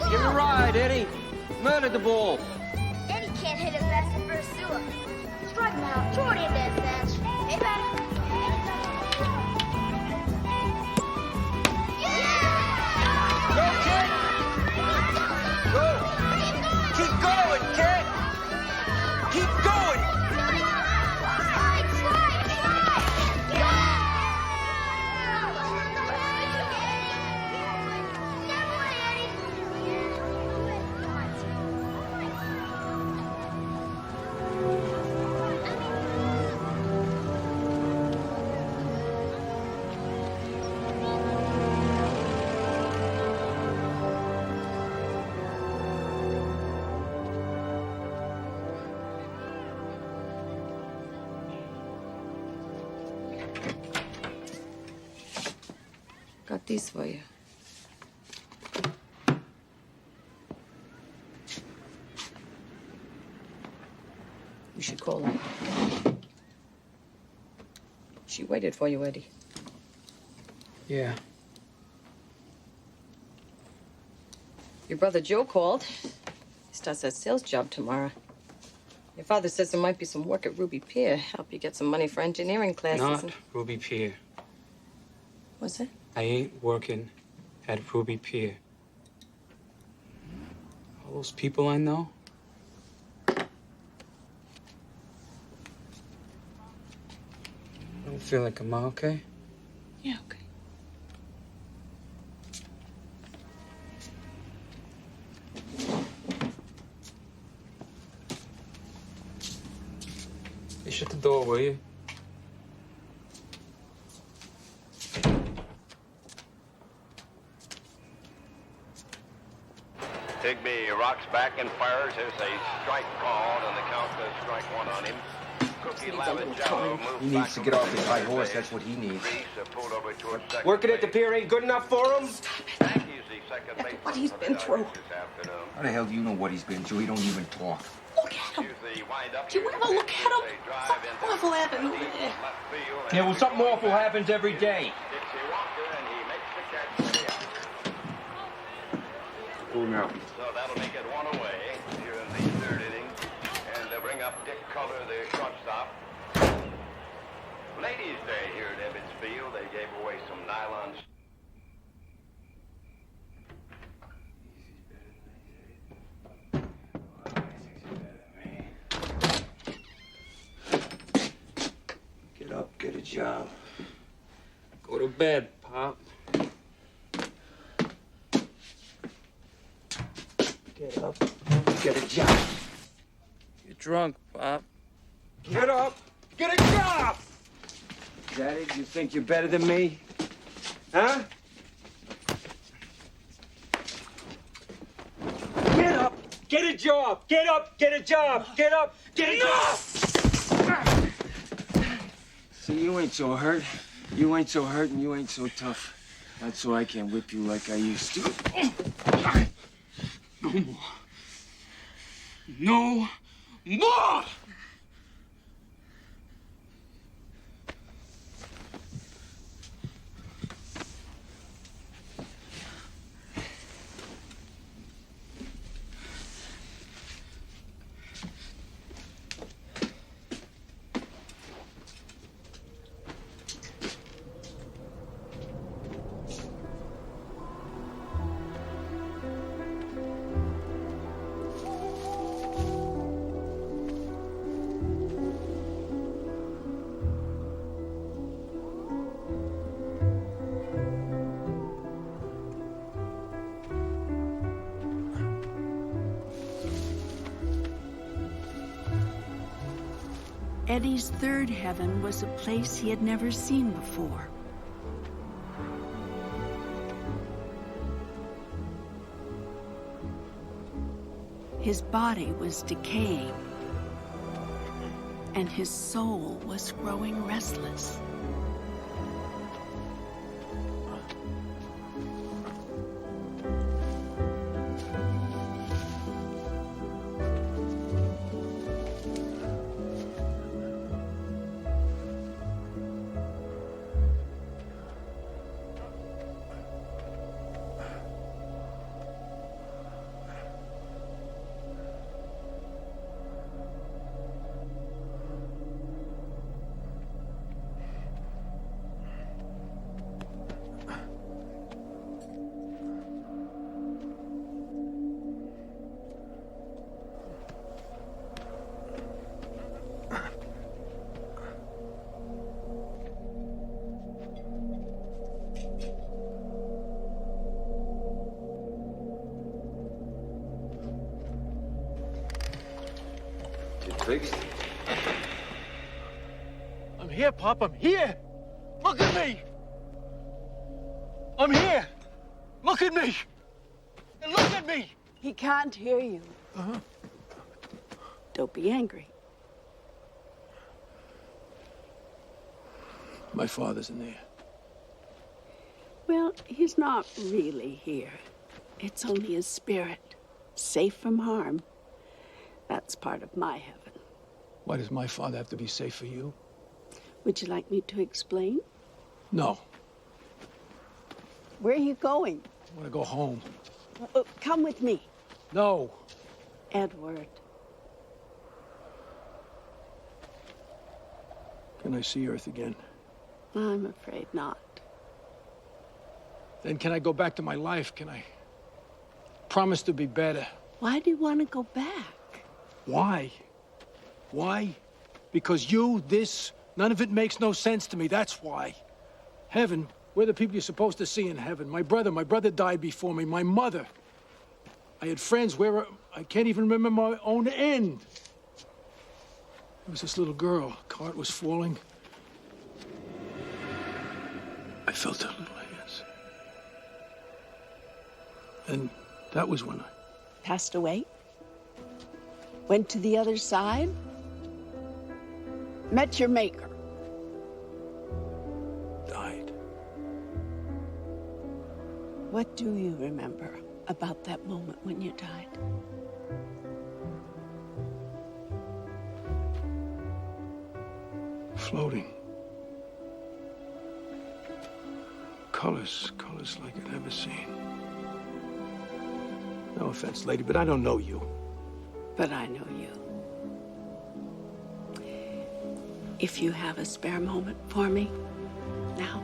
Give it a ride, Eddie. Murder the ball. Eddie can't hit it fast as first sewer. Strike him out. Jordy in that match. Hey, back. Go, kid. Go. Keep going, kid. Keep going. Got these for you. You should call her. She waited for you, Eddie. Yeah. Your brother Joe called. He starts that sales job tomorrow. Your father says there might be some work at Ruby Pier. Help you get some money for engineering classes. Not Ruby Pier. What's that? I ain't working at Ruby Pier. All those people I know. I don't feel like I'm okay. Yeah, okay. Hey, shut the door, will you? Higby rocks back and fires. There's a strike called, and the count does strike one on him. Cookie Lavigello He needs to get off his high horse. That's what he needs. Working at the pier ain't good enough for him? What he's been through. How the hell do you know what he's been through? He don't even talk. Look at him. Do you ever look at him? Something awful happened over there. Yeah, well, something awful happens every day. Pull him out. So that'll make it one away here in the third inning. And bring up Dick Culler, the shortstop. Ladies' Day here at Ebbets Field, they gave away some nylons. Get up, get a job. Go to bed, Pop. Get up, get a job. You're drunk, Pop. Get up, get a job! Is that it? You think you're better than me? Huh? Get up, get a job! Get up, get a job! Get up, get a job! See, you ain't so hurt. You ain't so hurt and you ain't so tough. That's why I can't whip you like I used to. No more. No more! Eddie's third heaven was a place he had never seen before. His body was decaying, and his soul was growing restless. Fixed? I'm here, Pop. I'm here. Look at me. I'm here. Look at me. And look at me. He can't hear you. Uh-huh. Don't be angry. My father's in there. Well, he's not really here. It's only his spirit, safe from harm. That's part of my heaven. Why does my father have to be safe for you? Would you like me to explain? No. Where are you going? I want to go home. Come with me. No. Edward. Can I see Earth again? I'm afraid not. Then can I go back to my life? Can I promise to be better? Why do you want to go back? Why? Why? Because you, this, none of it makes no sense to me. That's why. Heaven, we're the people you're supposed to see in heaven. My brother died before me. My mother. I had friends where I can't even remember my own end. There was this little girl. Cart was falling. I felt her little hands. And that was when I passed away? Went to the other side? Met your maker? Died. What do you remember about that moment when you died? Floating. Colors like I'd never seen. No offense, lady, but I don't know you. But I know you. if you have a spare moment for me now.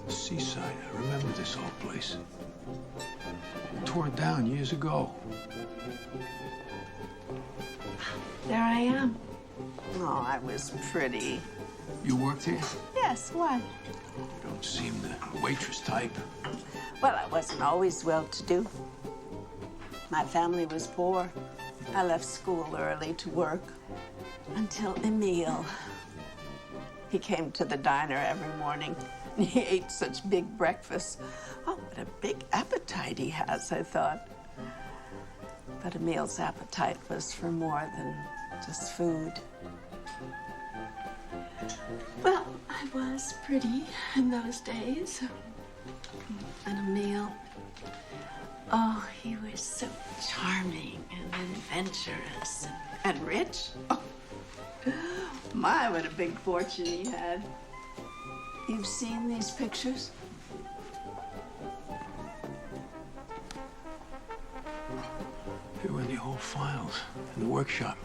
Seaside, I remember this whole place. It tore down years ago. There I am. Oh, I was pretty. You worked here? Yes, why? You don't seem the waitress type. Well, I wasn't always well-to-do. My family was poor. I left school early to work until Emile. He came to the diner every morning. He ate such big breakfasts. Oh, what a big appetite he has, I thought. But Emile's appetite was for more than just food. Well, I was pretty in those days. And Emile, oh, he was so charming and adventurous and rich. Oh, my, what a big fortune he had. You've seen these pictures? Here were the old files in the workshop.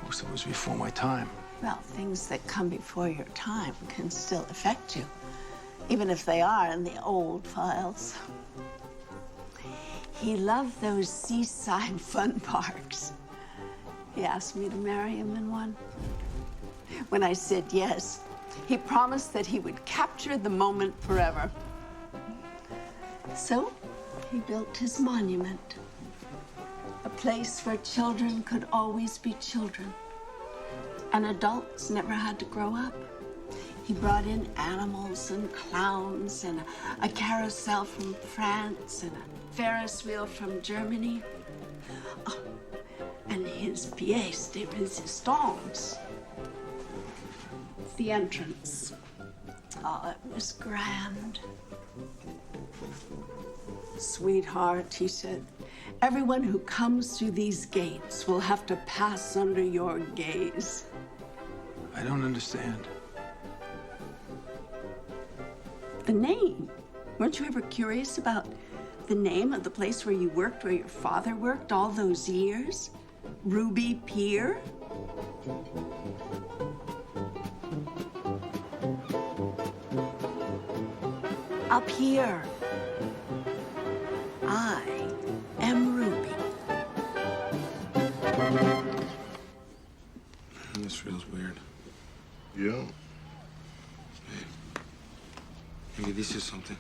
Most of it was before my time. Well, things that come before your time can still affect you, even if they are in the old files. He loved those seaside fun parks. He asked me to marry him in one. When I said yes, he promised that he would capture the moment forever. So he built his monument, a place where children could always be children, and adults never had to grow up. He brought in animals and clowns and a carousel from France and a Ferris wheel from Germany. Oh, and his pièce de résistance, the entrance. Oh, it was grand. Sweetheart, he said, everyone who comes through these gates will have to pass under your gaze. I don't understand. The name. Weren't you ever curious about the name of the place where you worked, where your father worked all those years? Ruby Pier? Up here. I am Ruby. This feels weird. Yeah. Maybe this is something.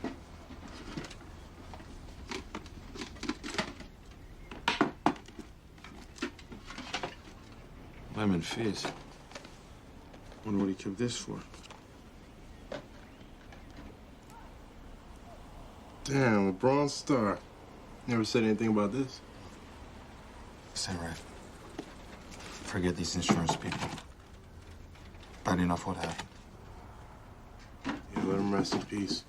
Lemon fizz. Wonder what he kept this for. Damn, a Bronze Star. Never said anything about this. This ain't right. Forget these insurance people. Bad enough what happened. Yeah, let him rest in peace.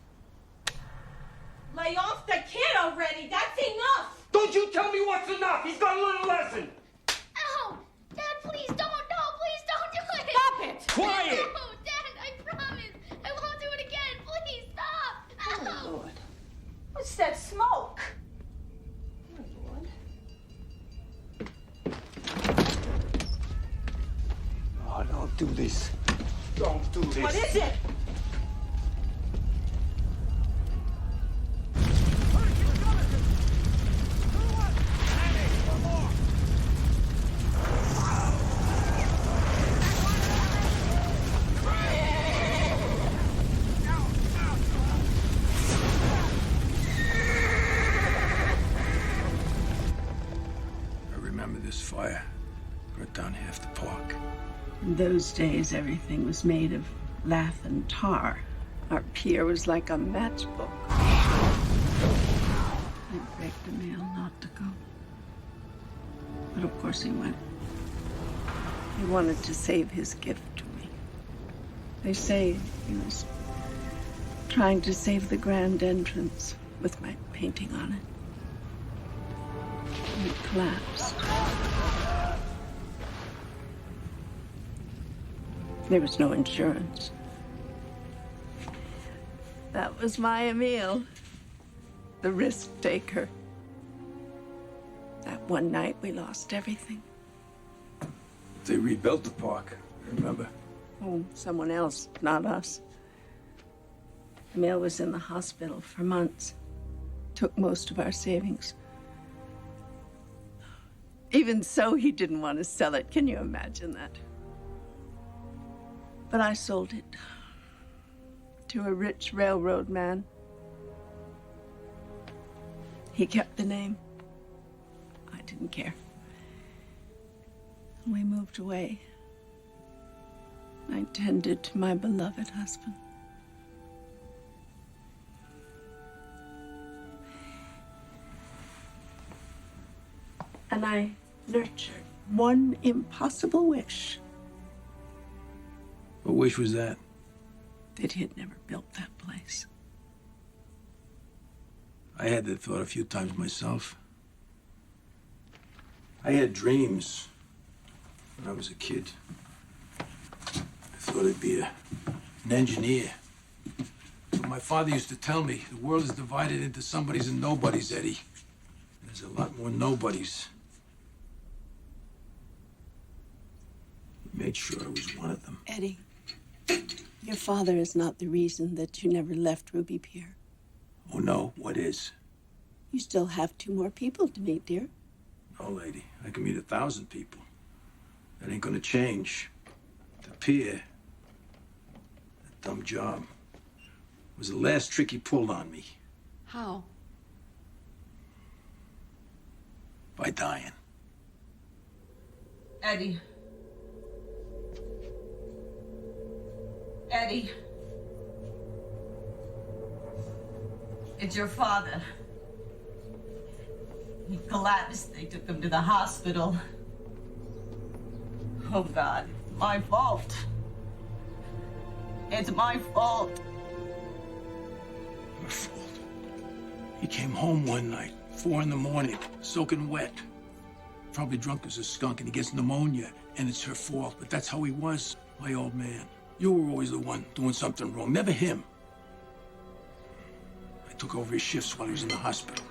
Lay off the kid already. That's enough. Don't you tell me what's enough. He's got a little lesson. Ow! Dad, please don't. No, please don't do it. Stop it. Quiet. No, Dad, I promise. I won't do it again. Please stop. Ow. Oh, Lord. What's that smoke? Oh, Lord. Oh, don't do this. Don't do this. What is it? This fire brought down half the park. In those days, everything was made of lath and tar. Our pier was like a matchbook. I begged Emile not to go. But of course he went. He wanted to save his gift to me. They say he was trying to save the grand entrance with my painting on it. And it collapsed. There was no insurance. That was my Emil, the risk taker. That one night we lost everything. They rebuilt the park, remember? Oh, someone else, not us. Emil was in the hospital for months. Took most of our savings. Even so, he didn't want to sell it. Can you imagine that? But I sold it to a rich railroad man. He kept the name. I didn't care. We moved away. I tended to my beloved husband. And I nurtured one impossible wish. What wish was that? That he had never built that place. I had that thought a few times myself. I had dreams when I was a kid. I thought I'd be an engineer. But my father used to tell me, the world is divided into somebodies and nobodies, Eddie. And there's a lot more nobodies. He made sure I was one of them. Eddie, your father is not the reason that you never left Ruby Pier. Oh, no? What is? You still have 2 more people to meet, dear. No, lady. I can meet 1,000 people. That ain't gonna change. The pier, that dumb job, was the last trick he pulled on me. How? By dying. Eddie. Eddie. It's your father. He collapsed. They took him to the hospital. Oh, God. My fault. It's my fault. Your fault. He came home one night, 4 in the morning, soaking wet. Probably drunk as a skunk, and he gets pneumonia, and it's her fault. But that's how he was, my old man. You were always the one doing something wrong, never him. I took over his shifts while he was in the hospital.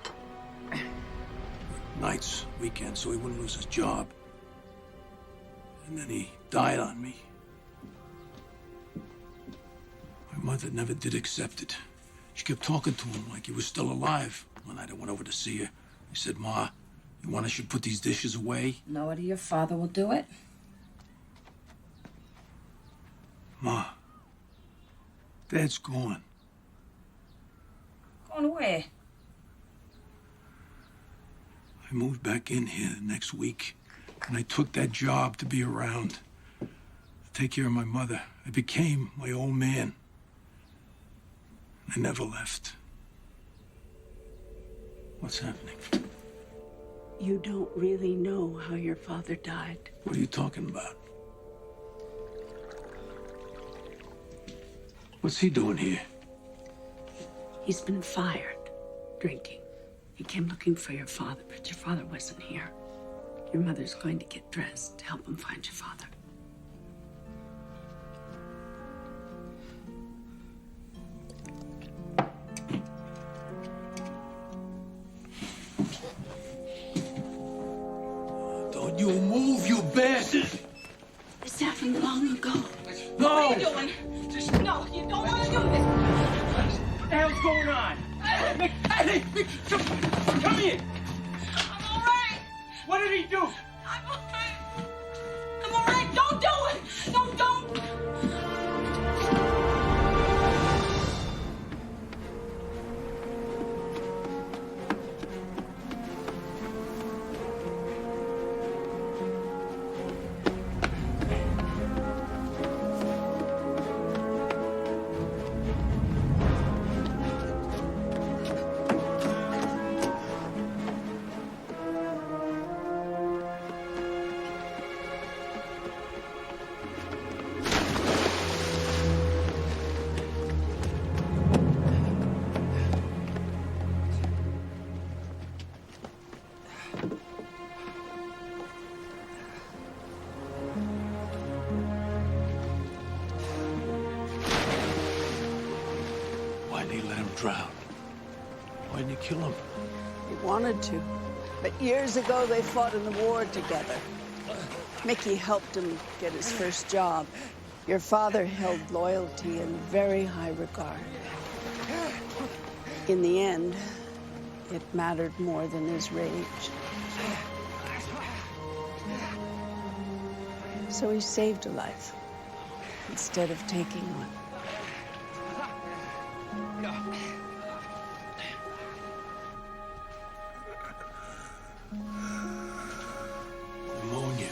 Nights, weekends, so he wouldn't lose his job. And then he died on me. My mother never did accept it. She kept talking to him like he was still alive. One night I went over to see her. I said, Ma, you want I should put these dishes away? No, Eddie, your father will do it. Ma, Dad's gone. Going where? I moved back in here the next week, and I took that job to be around, to take care of my mother. I became my old man. I never left. What's happening? You don't really know how your father died. What are you talking about? What's he doing here? He's been fired, drinking. He came looking for your father, but your father wasn't here. Your mother's going to get dressed to help him find your father. Don't you move, you bastard! This happened long ago. No! What are you doing? No, you don't want to do this. What the hell's going on? Hey, come here! I'm all right. What did he do? I'm all right. I'm all right. Don't do it. No, don't. drown. Why didn't you kill him? He wanted to. But years ago, they fought in the war together. Mickey helped him get his first job. Your father held loyalty in very high regard. In the end, it mattered more than his rage. So he saved a life instead of taking one. Pneumonia.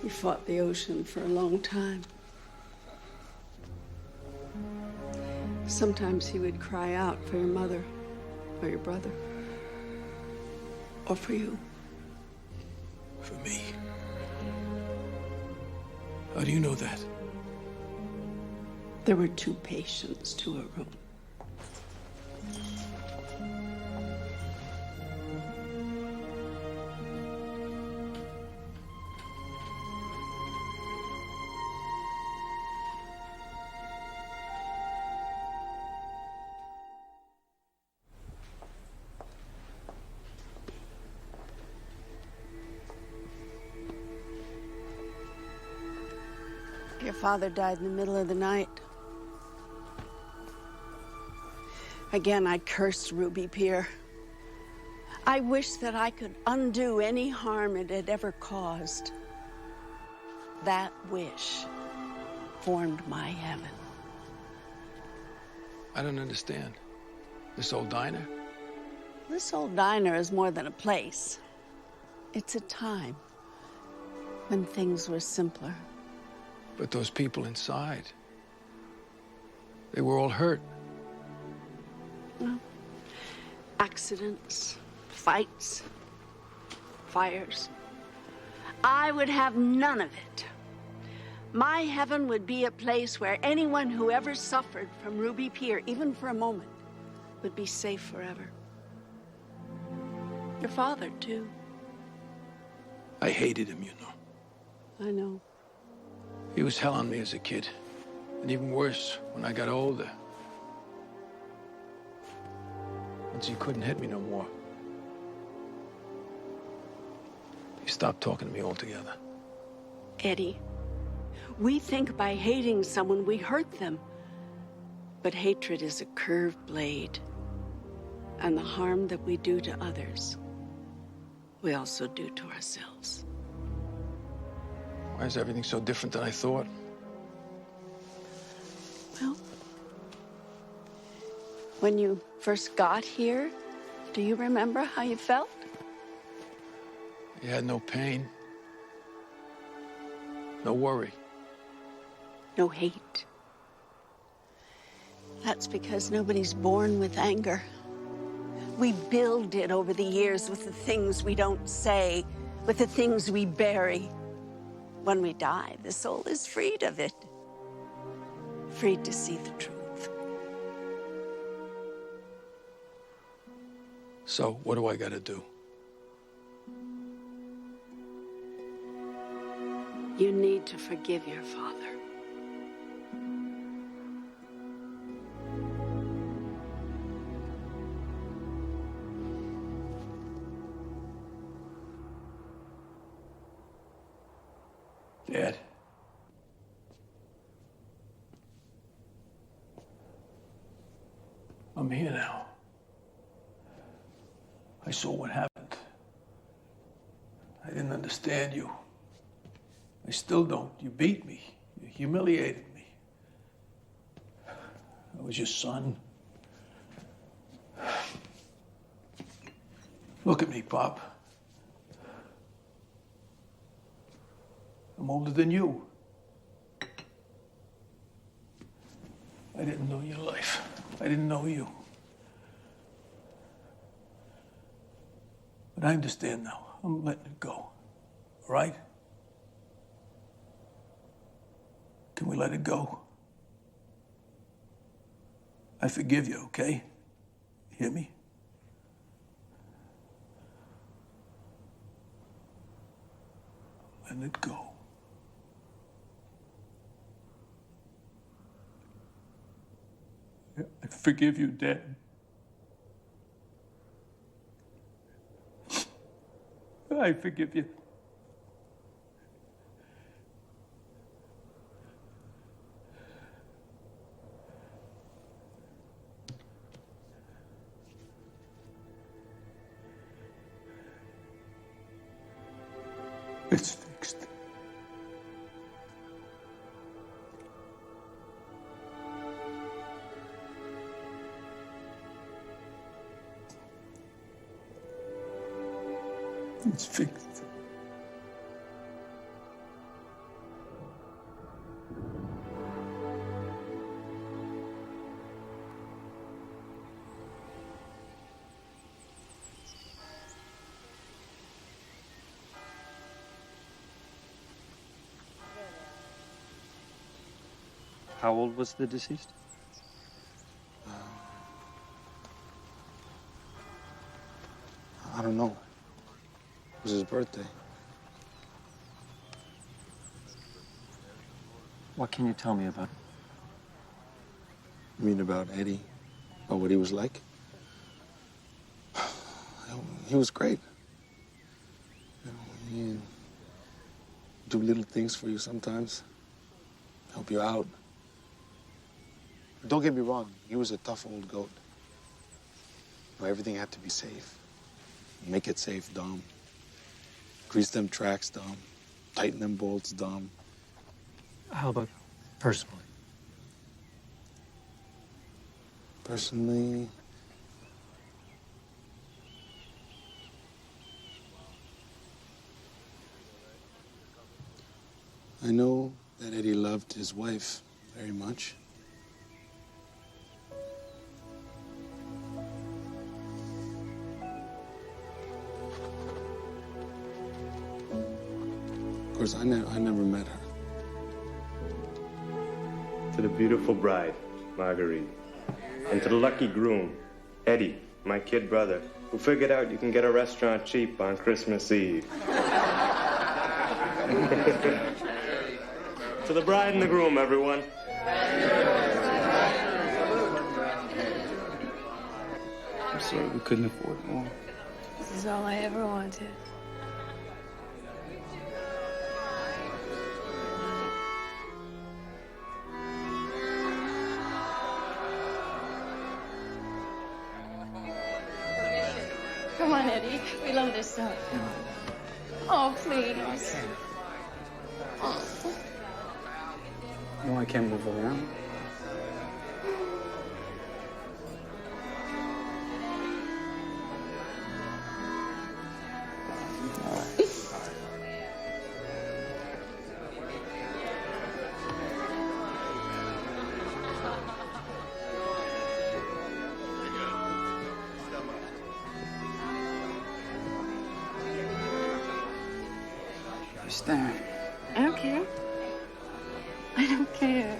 He fought the ocean for a long time. Sometimes he would cry out for your mother or your brother or for you. For me. How do you know that? There were 2 patients to a room. Your father died in the middle of the night. Again, I cursed Ruby Pier. I wish that I could undo any harm it had ever caused. That wish formed my heaven. I don't understand. This old diner? This old diner is more than a place. It's a time when things were simpler. But those people inside, they were all hurt. Well, accidents, fights, fires. I would have none of it. My heaven would be a place where anyone who ever suffered from Ruby Pier, even for a moment, would be safe forever. Your father, too. I hated him, you know. I know. He was hell on me as a kid, and even worse when I got older. Once he couldn't hit me no more. He stopped talking to me altogether. Eddie, we think by hating someone we hurt them. But hatred is a curved blade. And the harm that we do to others, we also do to ourselves. Why is everything so different than I thought? Well, when you first got here, do you remember how you felt? You had no pain. No worry. No hate. That's because nobody's born with anger. We build it over the years with the things we don't say, with the things we bury. When we die, the soul is freed of it. Freed to see the truth. So, what do I gotta do? You need to forgive your father. Dad. I'm here now. I saw what happened. I didn't understand you. I still don't. You beat me. You humiliated me. I was your son. Look at me, Pop. I'm older than you. I didn't know your life. I didn't know you. But I understand now. I'm letting it go. All right? Can we let it go? I forgive you, okay? You hear me? Let it go. forgive you, Dad. I forgive you. It's fixed. It's fixed. How old was the deceased? I don't know. It was his birthday. What can you tell me about him? You mean about Eddie? About what he was like? He was great. He'd do little things for you sometimes. Help you out. Don't get me wrong, he was a tough old goat. Everything had to be safe. Make it safe, Dom. Grease them tracks, Dom. Tighten them bolts, Dom. How about personally? Personally, I know that Eddie loved his wife very much. Of course, I never met her. To the beautiful bride, Marguerite. And to the lucky groom, Eddie, my kid brother, who figured out you can get a restaurant cheap on Christmas Eve. To the bride and the groom, everyone. I'm sorry we couldn't afford more. This is all I ever wanted. Come on, Eddie. We love this song. Oh, please. Oh. No, I can't move around. Stand. I don't care. I don't care.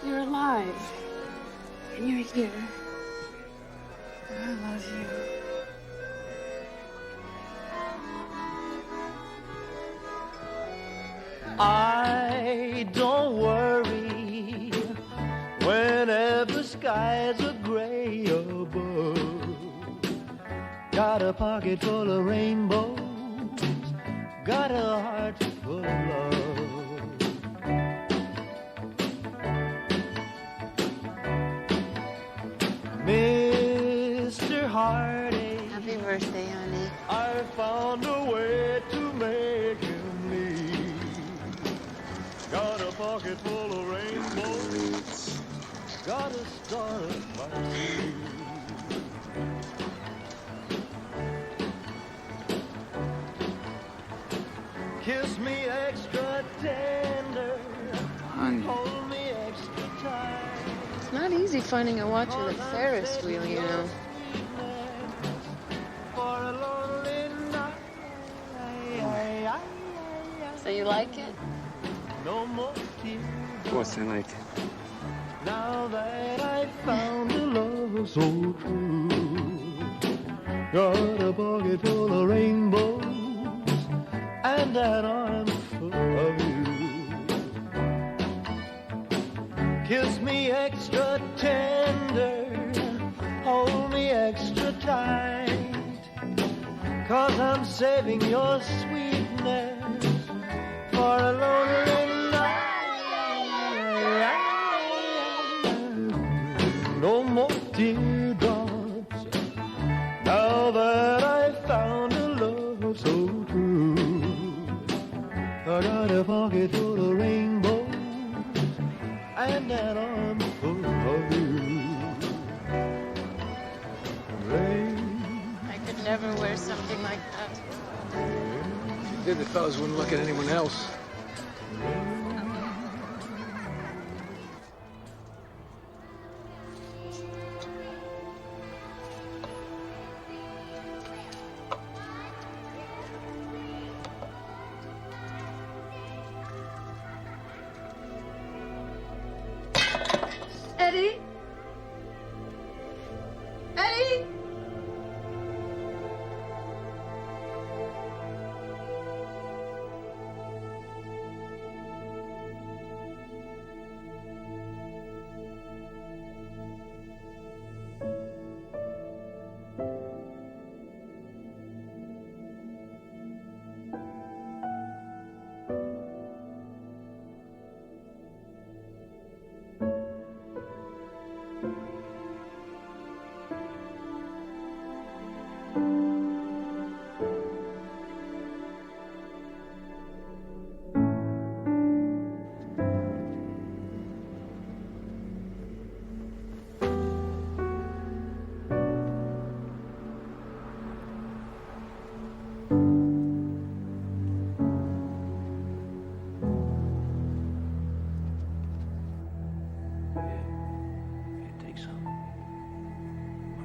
You're alive. And you're here. I love you. I don't worry whenever skies are gray above. Got a pocket full of rainbows, got a heart full of love. Mr. Heartache, Happy birthday, honey. I found a way to make him leave. Got a pocket full of rainbows, got a star up my sleeve. Kiss me extra tender, hold me extra tight. It's not easy finding a watch with a Ferris wheel, you know. For a lonely night. So you like it? No more tears. Of course I like it. Now that I found a love so true, got a pocket full of rainbows and an arm full of you. Kiss me extra tender, hold me extra tight, 'cause I'm saving your sweetness for a lonely night. No more teardrops, now that I found a love so true. I got a pocket full of rainbows and an arm full of you. I could never wear something like that. If you did, the fellas wouldn't look at anyone else. Eddie? Eddie?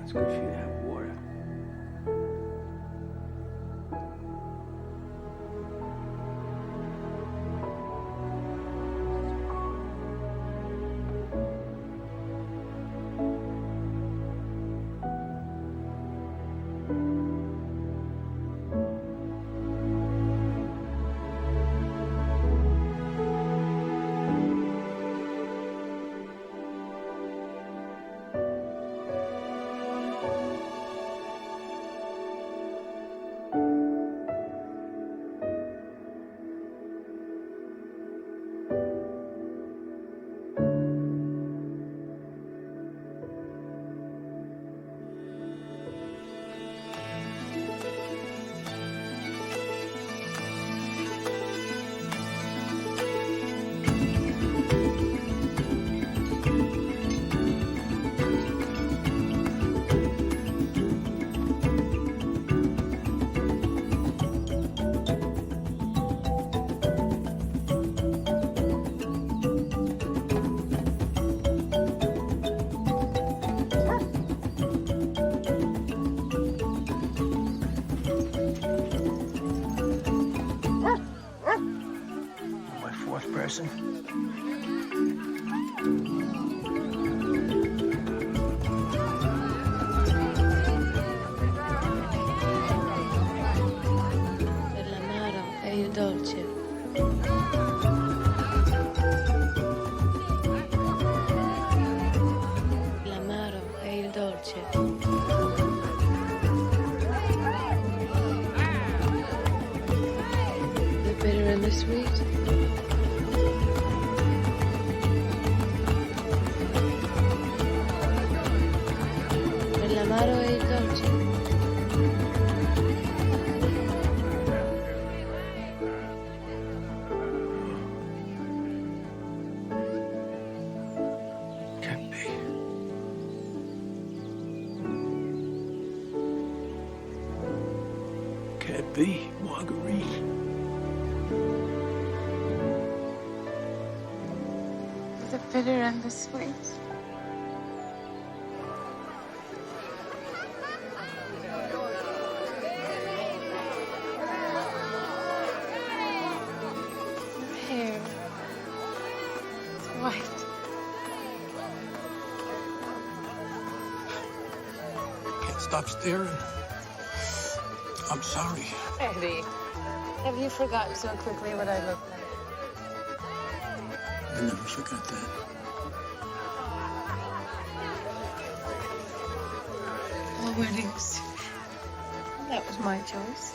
It's good for you to have water. Person. L'amaro è il dolce. L'amaro è il dolce. The bitter and the sweet. L'amaro è il dolce. Can't be. Can't be, Marguerite. The bitter and the sweet. Stop staring. I'm sorry. Eddie, have you forgotten so quickly what I look like? I never forgot that. the weddings. That was my choice.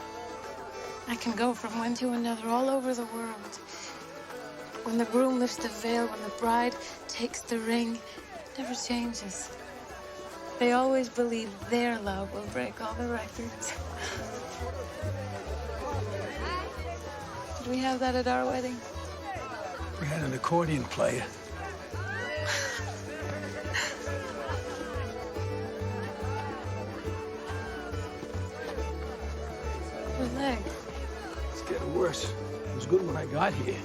I can go from one to another all over the world. When the groom lifts the veil, when the bride takes the ring, it never changes. They always believe their love will break all the records. Did we have that at our wedding? We had an accordion player. Your leg. It's getting worse. It was good when I got here.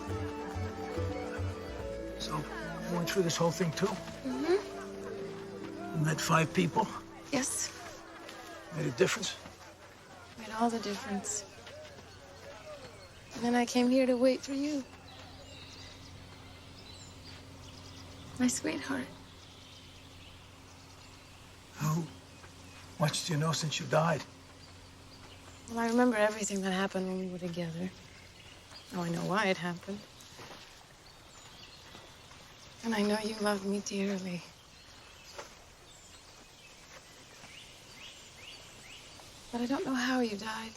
So, you went through this whole thing too? Mm-hmm. You met 5 people? Yes. Made a difference? Made all the difference. And then I came here to wait for you. My sweetheart. How much do you know since you died? Well, I remember everything that happened when we were together. Now I know why it happened. And I know you love me dearly. But I don't know how you died.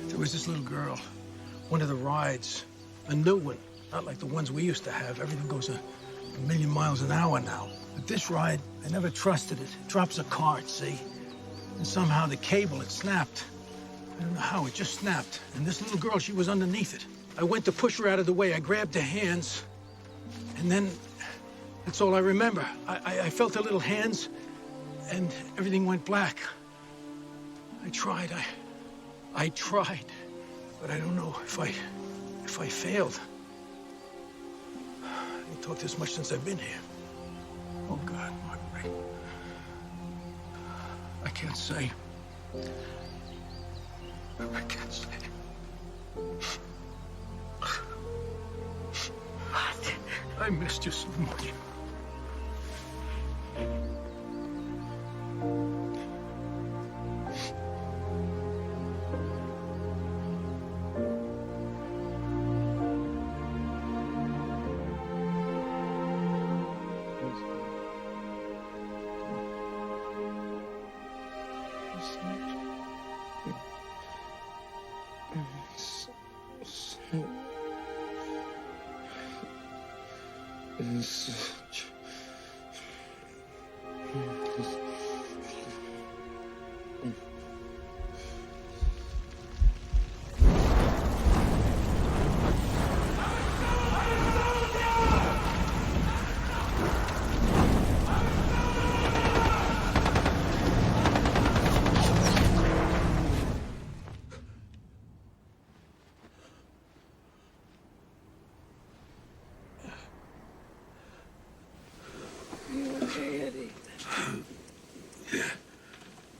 There was this little girl, one of the rides, a new one, not like the ones we used to have. Everything goes a million miles an hour now. But this ride, I never trusted it. It drops a cart, see? And somehow the cable, it snapped. I don't know how, it just snapped. And this little girl, she was underneath it. I went to push her out of the way. I grabbed her hands, and then that's all I remember. I felt her little hands, and everything went black. I tried, but I don't know if I failed. I ain't talked this much since I've been here. Oh, God, Marguerite. I can't say. I can't say. What? I missed you so much.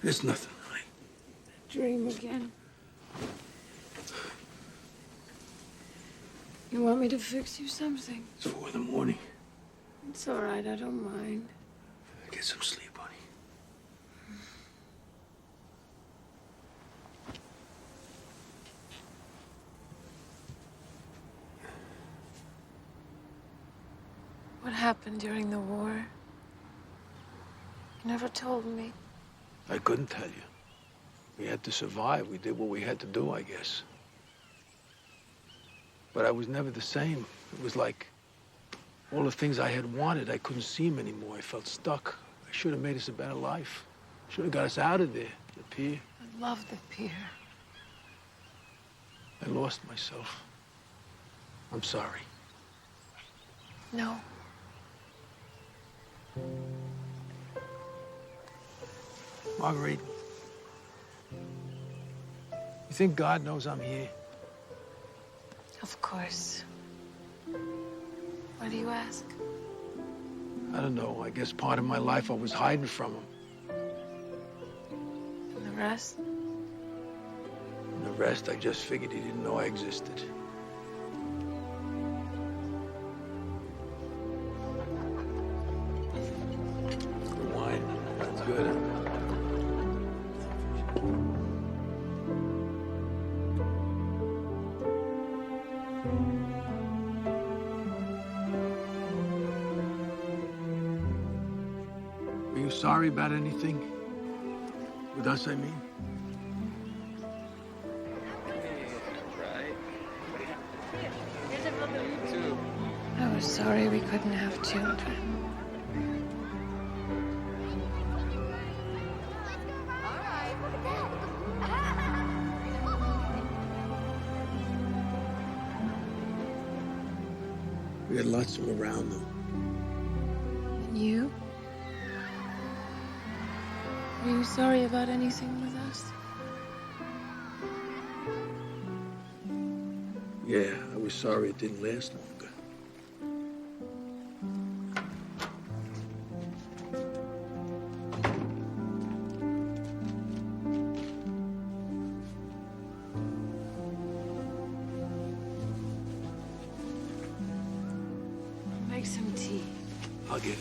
It's nothing, honey. Dream again. You want me to fix you something? It's 4 in the morning. It's all right, I don't mind. Get some sleep, honey. What happened during the war? You never told me. I couldn't tell you. We had to survive. We did what we had to do, I guess. But I was never the same. It was like all the things I had wanted, I couldn't see them anymore. I felt stuck. I should have made us a better life. Should have got us out of there, the pier. I love the pier. I lost myself. I'm sorry. No. Marguerite, you think God knows I'm here? Of course. Why do you ask? I don't know. I guess part of my life I was hiding from him. And the rest? And the rest, I just figured he didn't know I existed. The wine, that's good. sorry about anything? With us, I mean? I was sorry we couldn't have children. We had lots of them around, though. And you? Are you sorry about anything with us? Yeah, I was sorry it didn't last longer. Make some tea. I'll get it.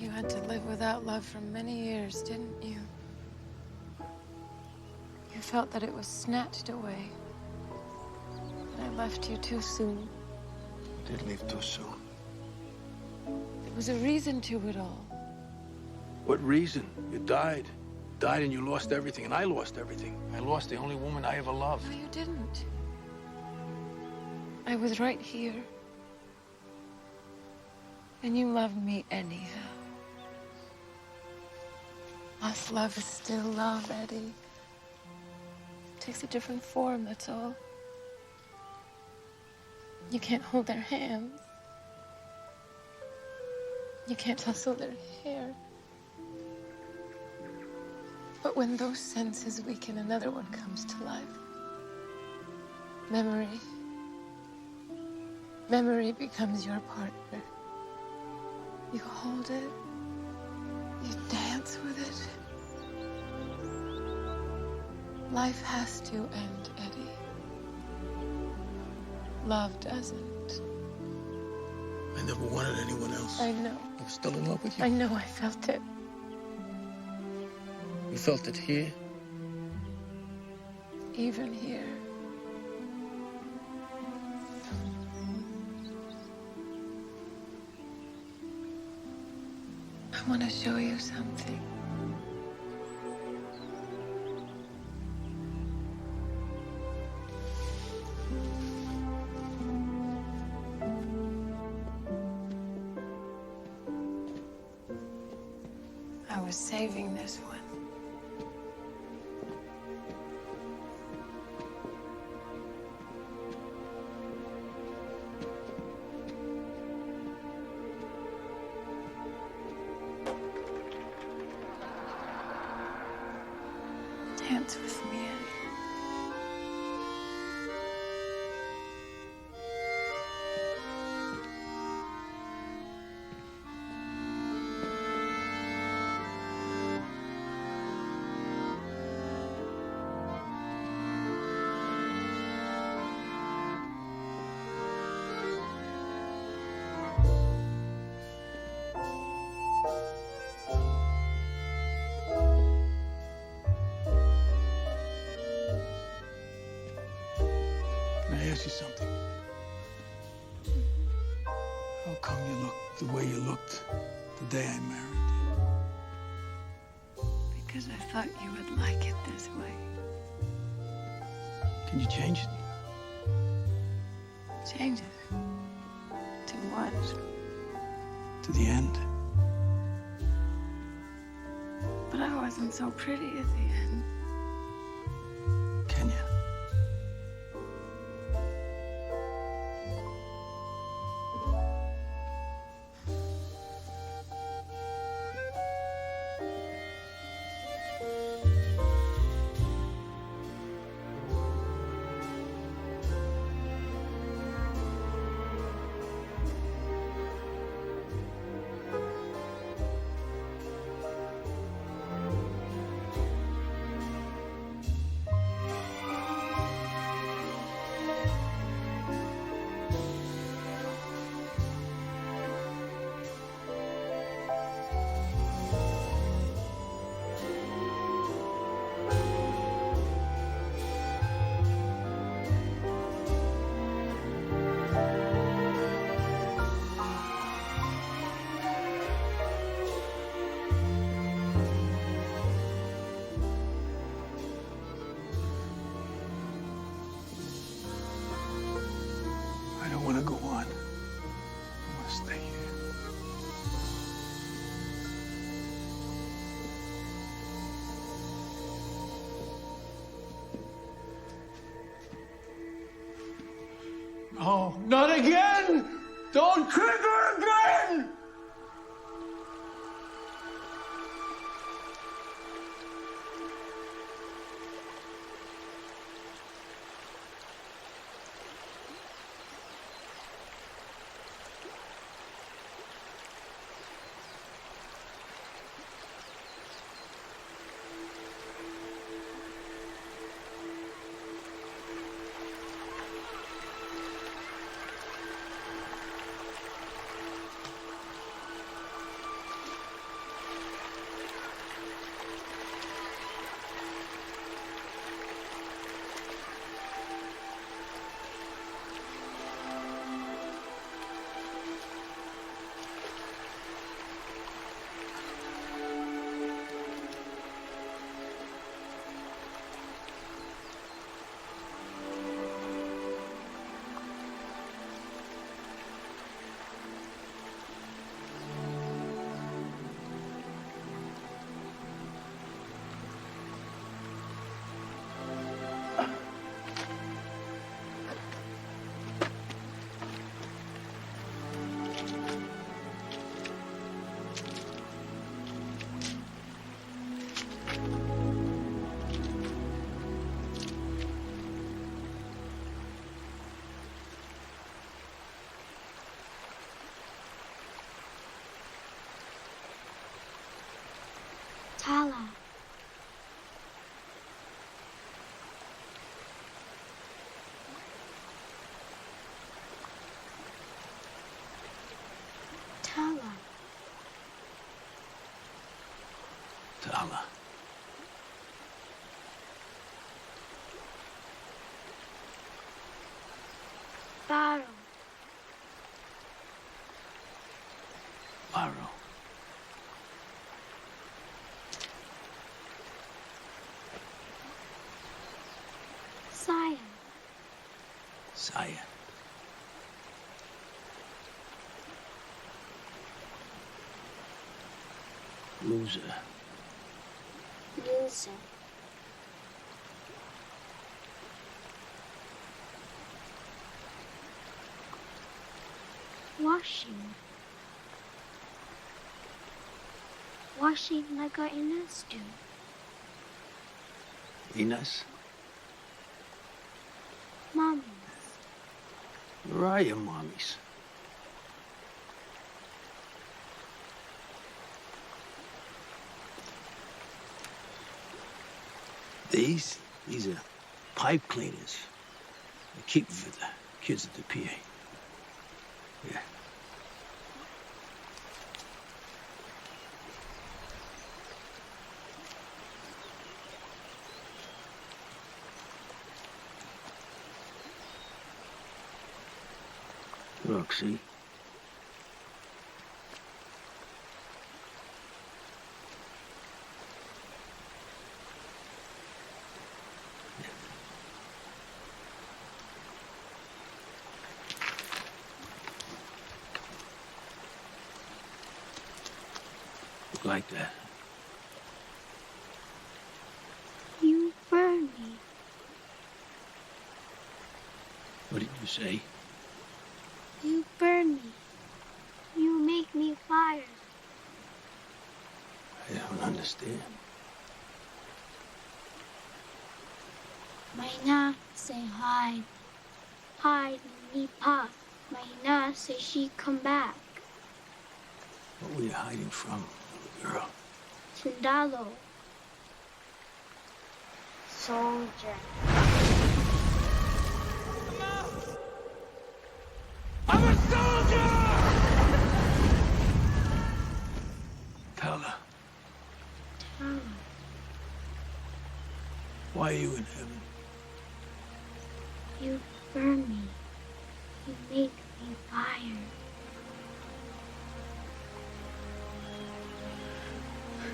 You had to live without love for many years, didn't you? You felt that it was snatched away. And I left you too soon. Did leave too soon. There was a reason to it all. What reason? You died. Died and you lost everything, and I lost everything. I lost the only woman I ever loved. No, you didn't. I was right here. And you loved me anyhow. Lost love is still love, Eddie. It takes a different form, that's all. You can't hold their hands. You can't tussle their hair. But when those senses weaken, another one comes to life. Memory. Memory becomes your partner. You hold it. You dance with it. Life has to end, Eddie. Love doesn't. I never wanted anyone else. I know. I was still in love with you. I know I felt it. You felt it here? Even here. I want to show you something. I was saving this one. Dance with me, Eddie. Can I ask you something? How come you look the way you looked the day I married you? Because I thought you would like it this way. Can you change it? Change it. To what? To the end? But I wasn't so pretty at the end. Can you? I don't want to go on. I want to stay here. Oh, not again! Don't trigger again! Tala. Tala. Tala. Baro. Baro. Saya. Saya. Loser. Loser. Washing. Washing like our Inas do. Enos? Mommies. Where are your mommies? These are pipe cleaners. They keep them for the kids at the PA. Yeah. Look, see? Like that. You burn me. What did you say? You burn me. You make me fire. I don't understand. My na say hide. Hide me pa. My na say she come back. What were you hiding from, little girl? Sundalo. Soldier. I'm a soldier! Tell her. Tell her. Why are you in heaven? You burn me. You make me fire.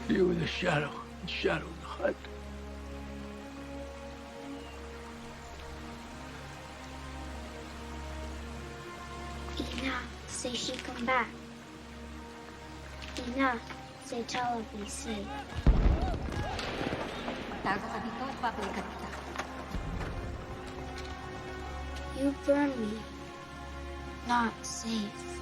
You were the shadow of the hut. Ina say she come back. Ina say tell her be safe. You burn me. Not safe.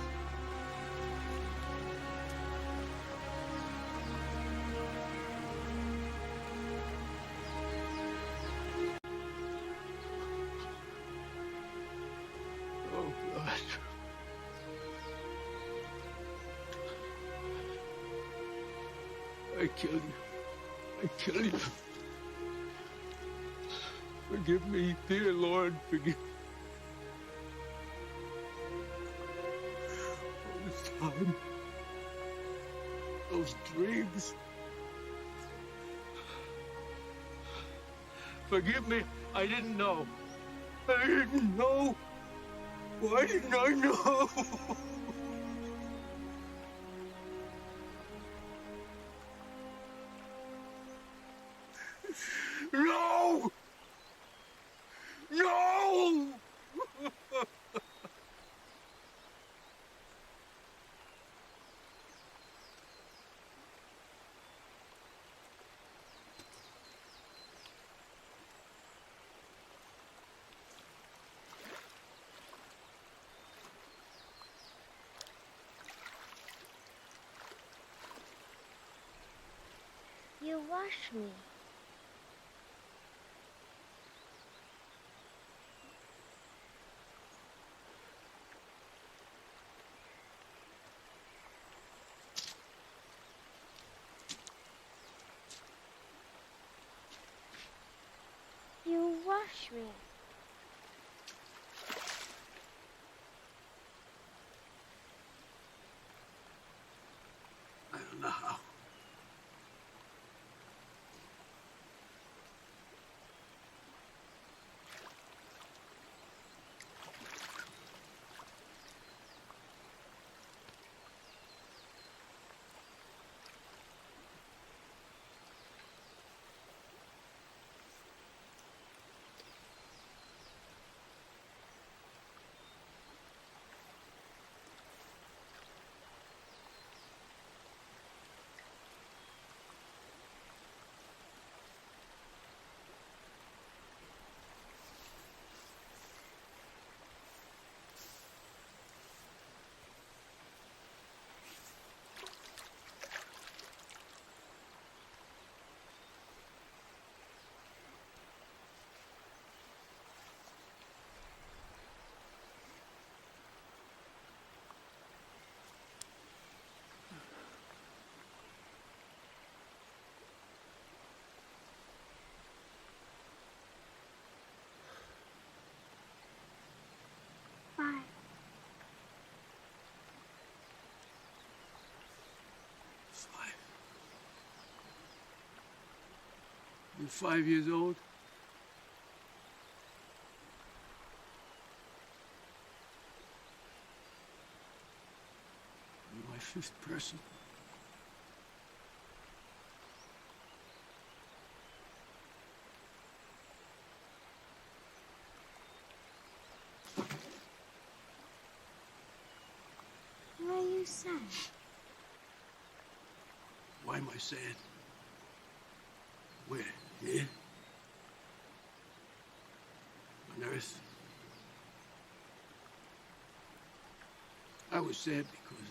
Oh, God. I kill you. I kill you. Forgive me, dear Lord, forgive me. All this time, those dreams. Forgive me, I didn't know. I didn't know. Why didn't I know? No! No! You wash me. You wash me. I don't know how. You're 5 years old? You're my fifth person. Why are you sad? Why am I sad? Where? Here? On Earth? I was sad because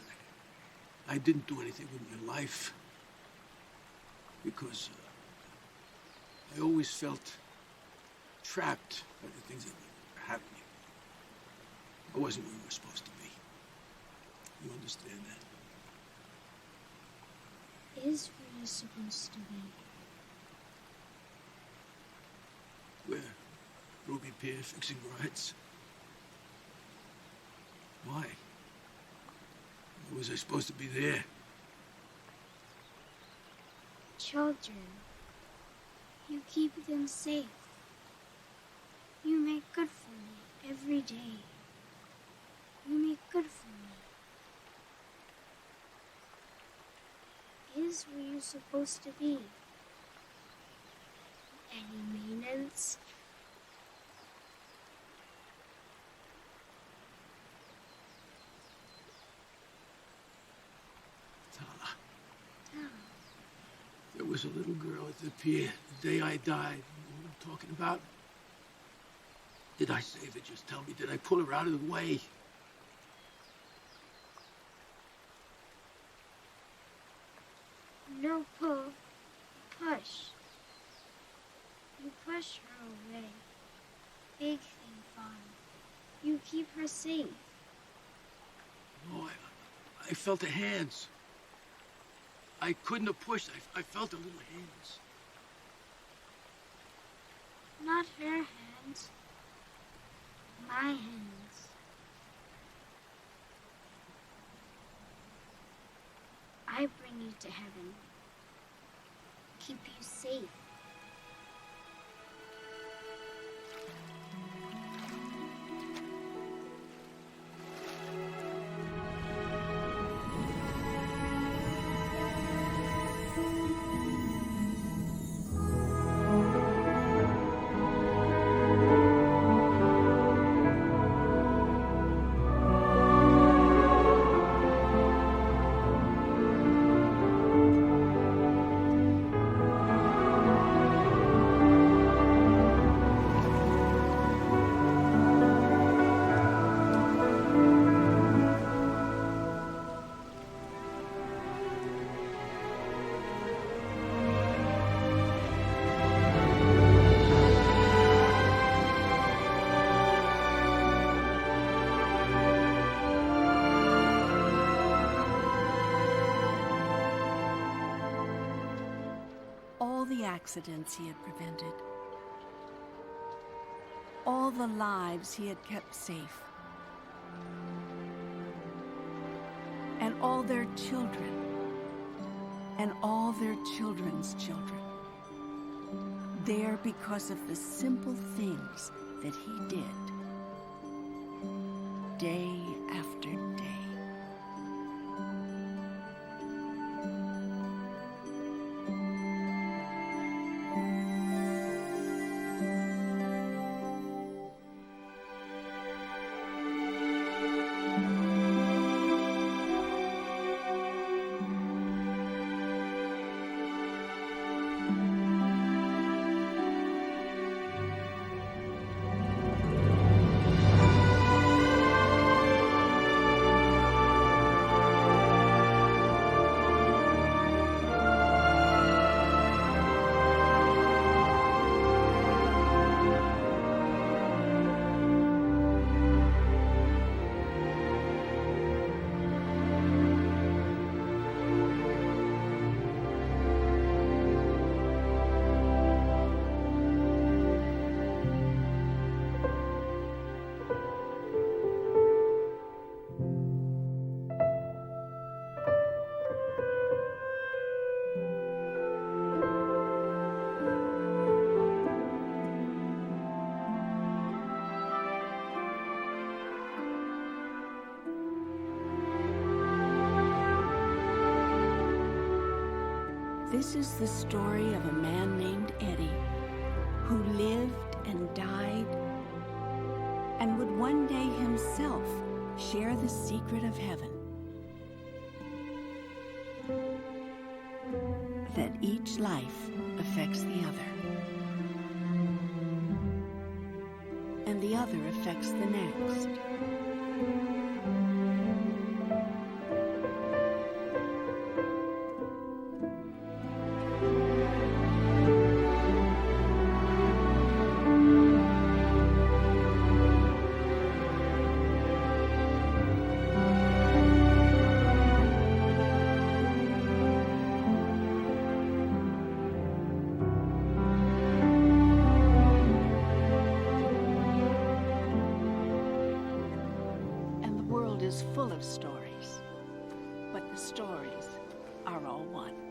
I didn't do anything with my life. Because I always felt trapped by the things that were happening. I wasn't where we were supposed to be. You understand that? Is where you're supposed to be. Where? Ruby Pier fixing rides? Why? Why was I supposed to be there? Children, you keep them safe. You make good for me every day. You make good for me. Is where you're supposed to be. Any maintenance? There was a little girl at the pier the day I died. You know what I'm talking about? Did I save her? Just tell me. Did I pull her out of the way? No pull. Push. You push her away. Big thing, Father. You keep her safe. No, I felt her hands. I couldn't have pushed. I felt her little hands. Not her hands. My hands. I bring you to heaven. Keep you safe. The accidents he had prevented, all the lives he had kept safe, and all their children, and all their children's children, there because of the simple things that he did, day after day. This is the story of a man named Eddie who lived and died and would one day himself share the secret of heaven. That each life affects the other, and the other affects the next. Full of stories, but the stories are all one.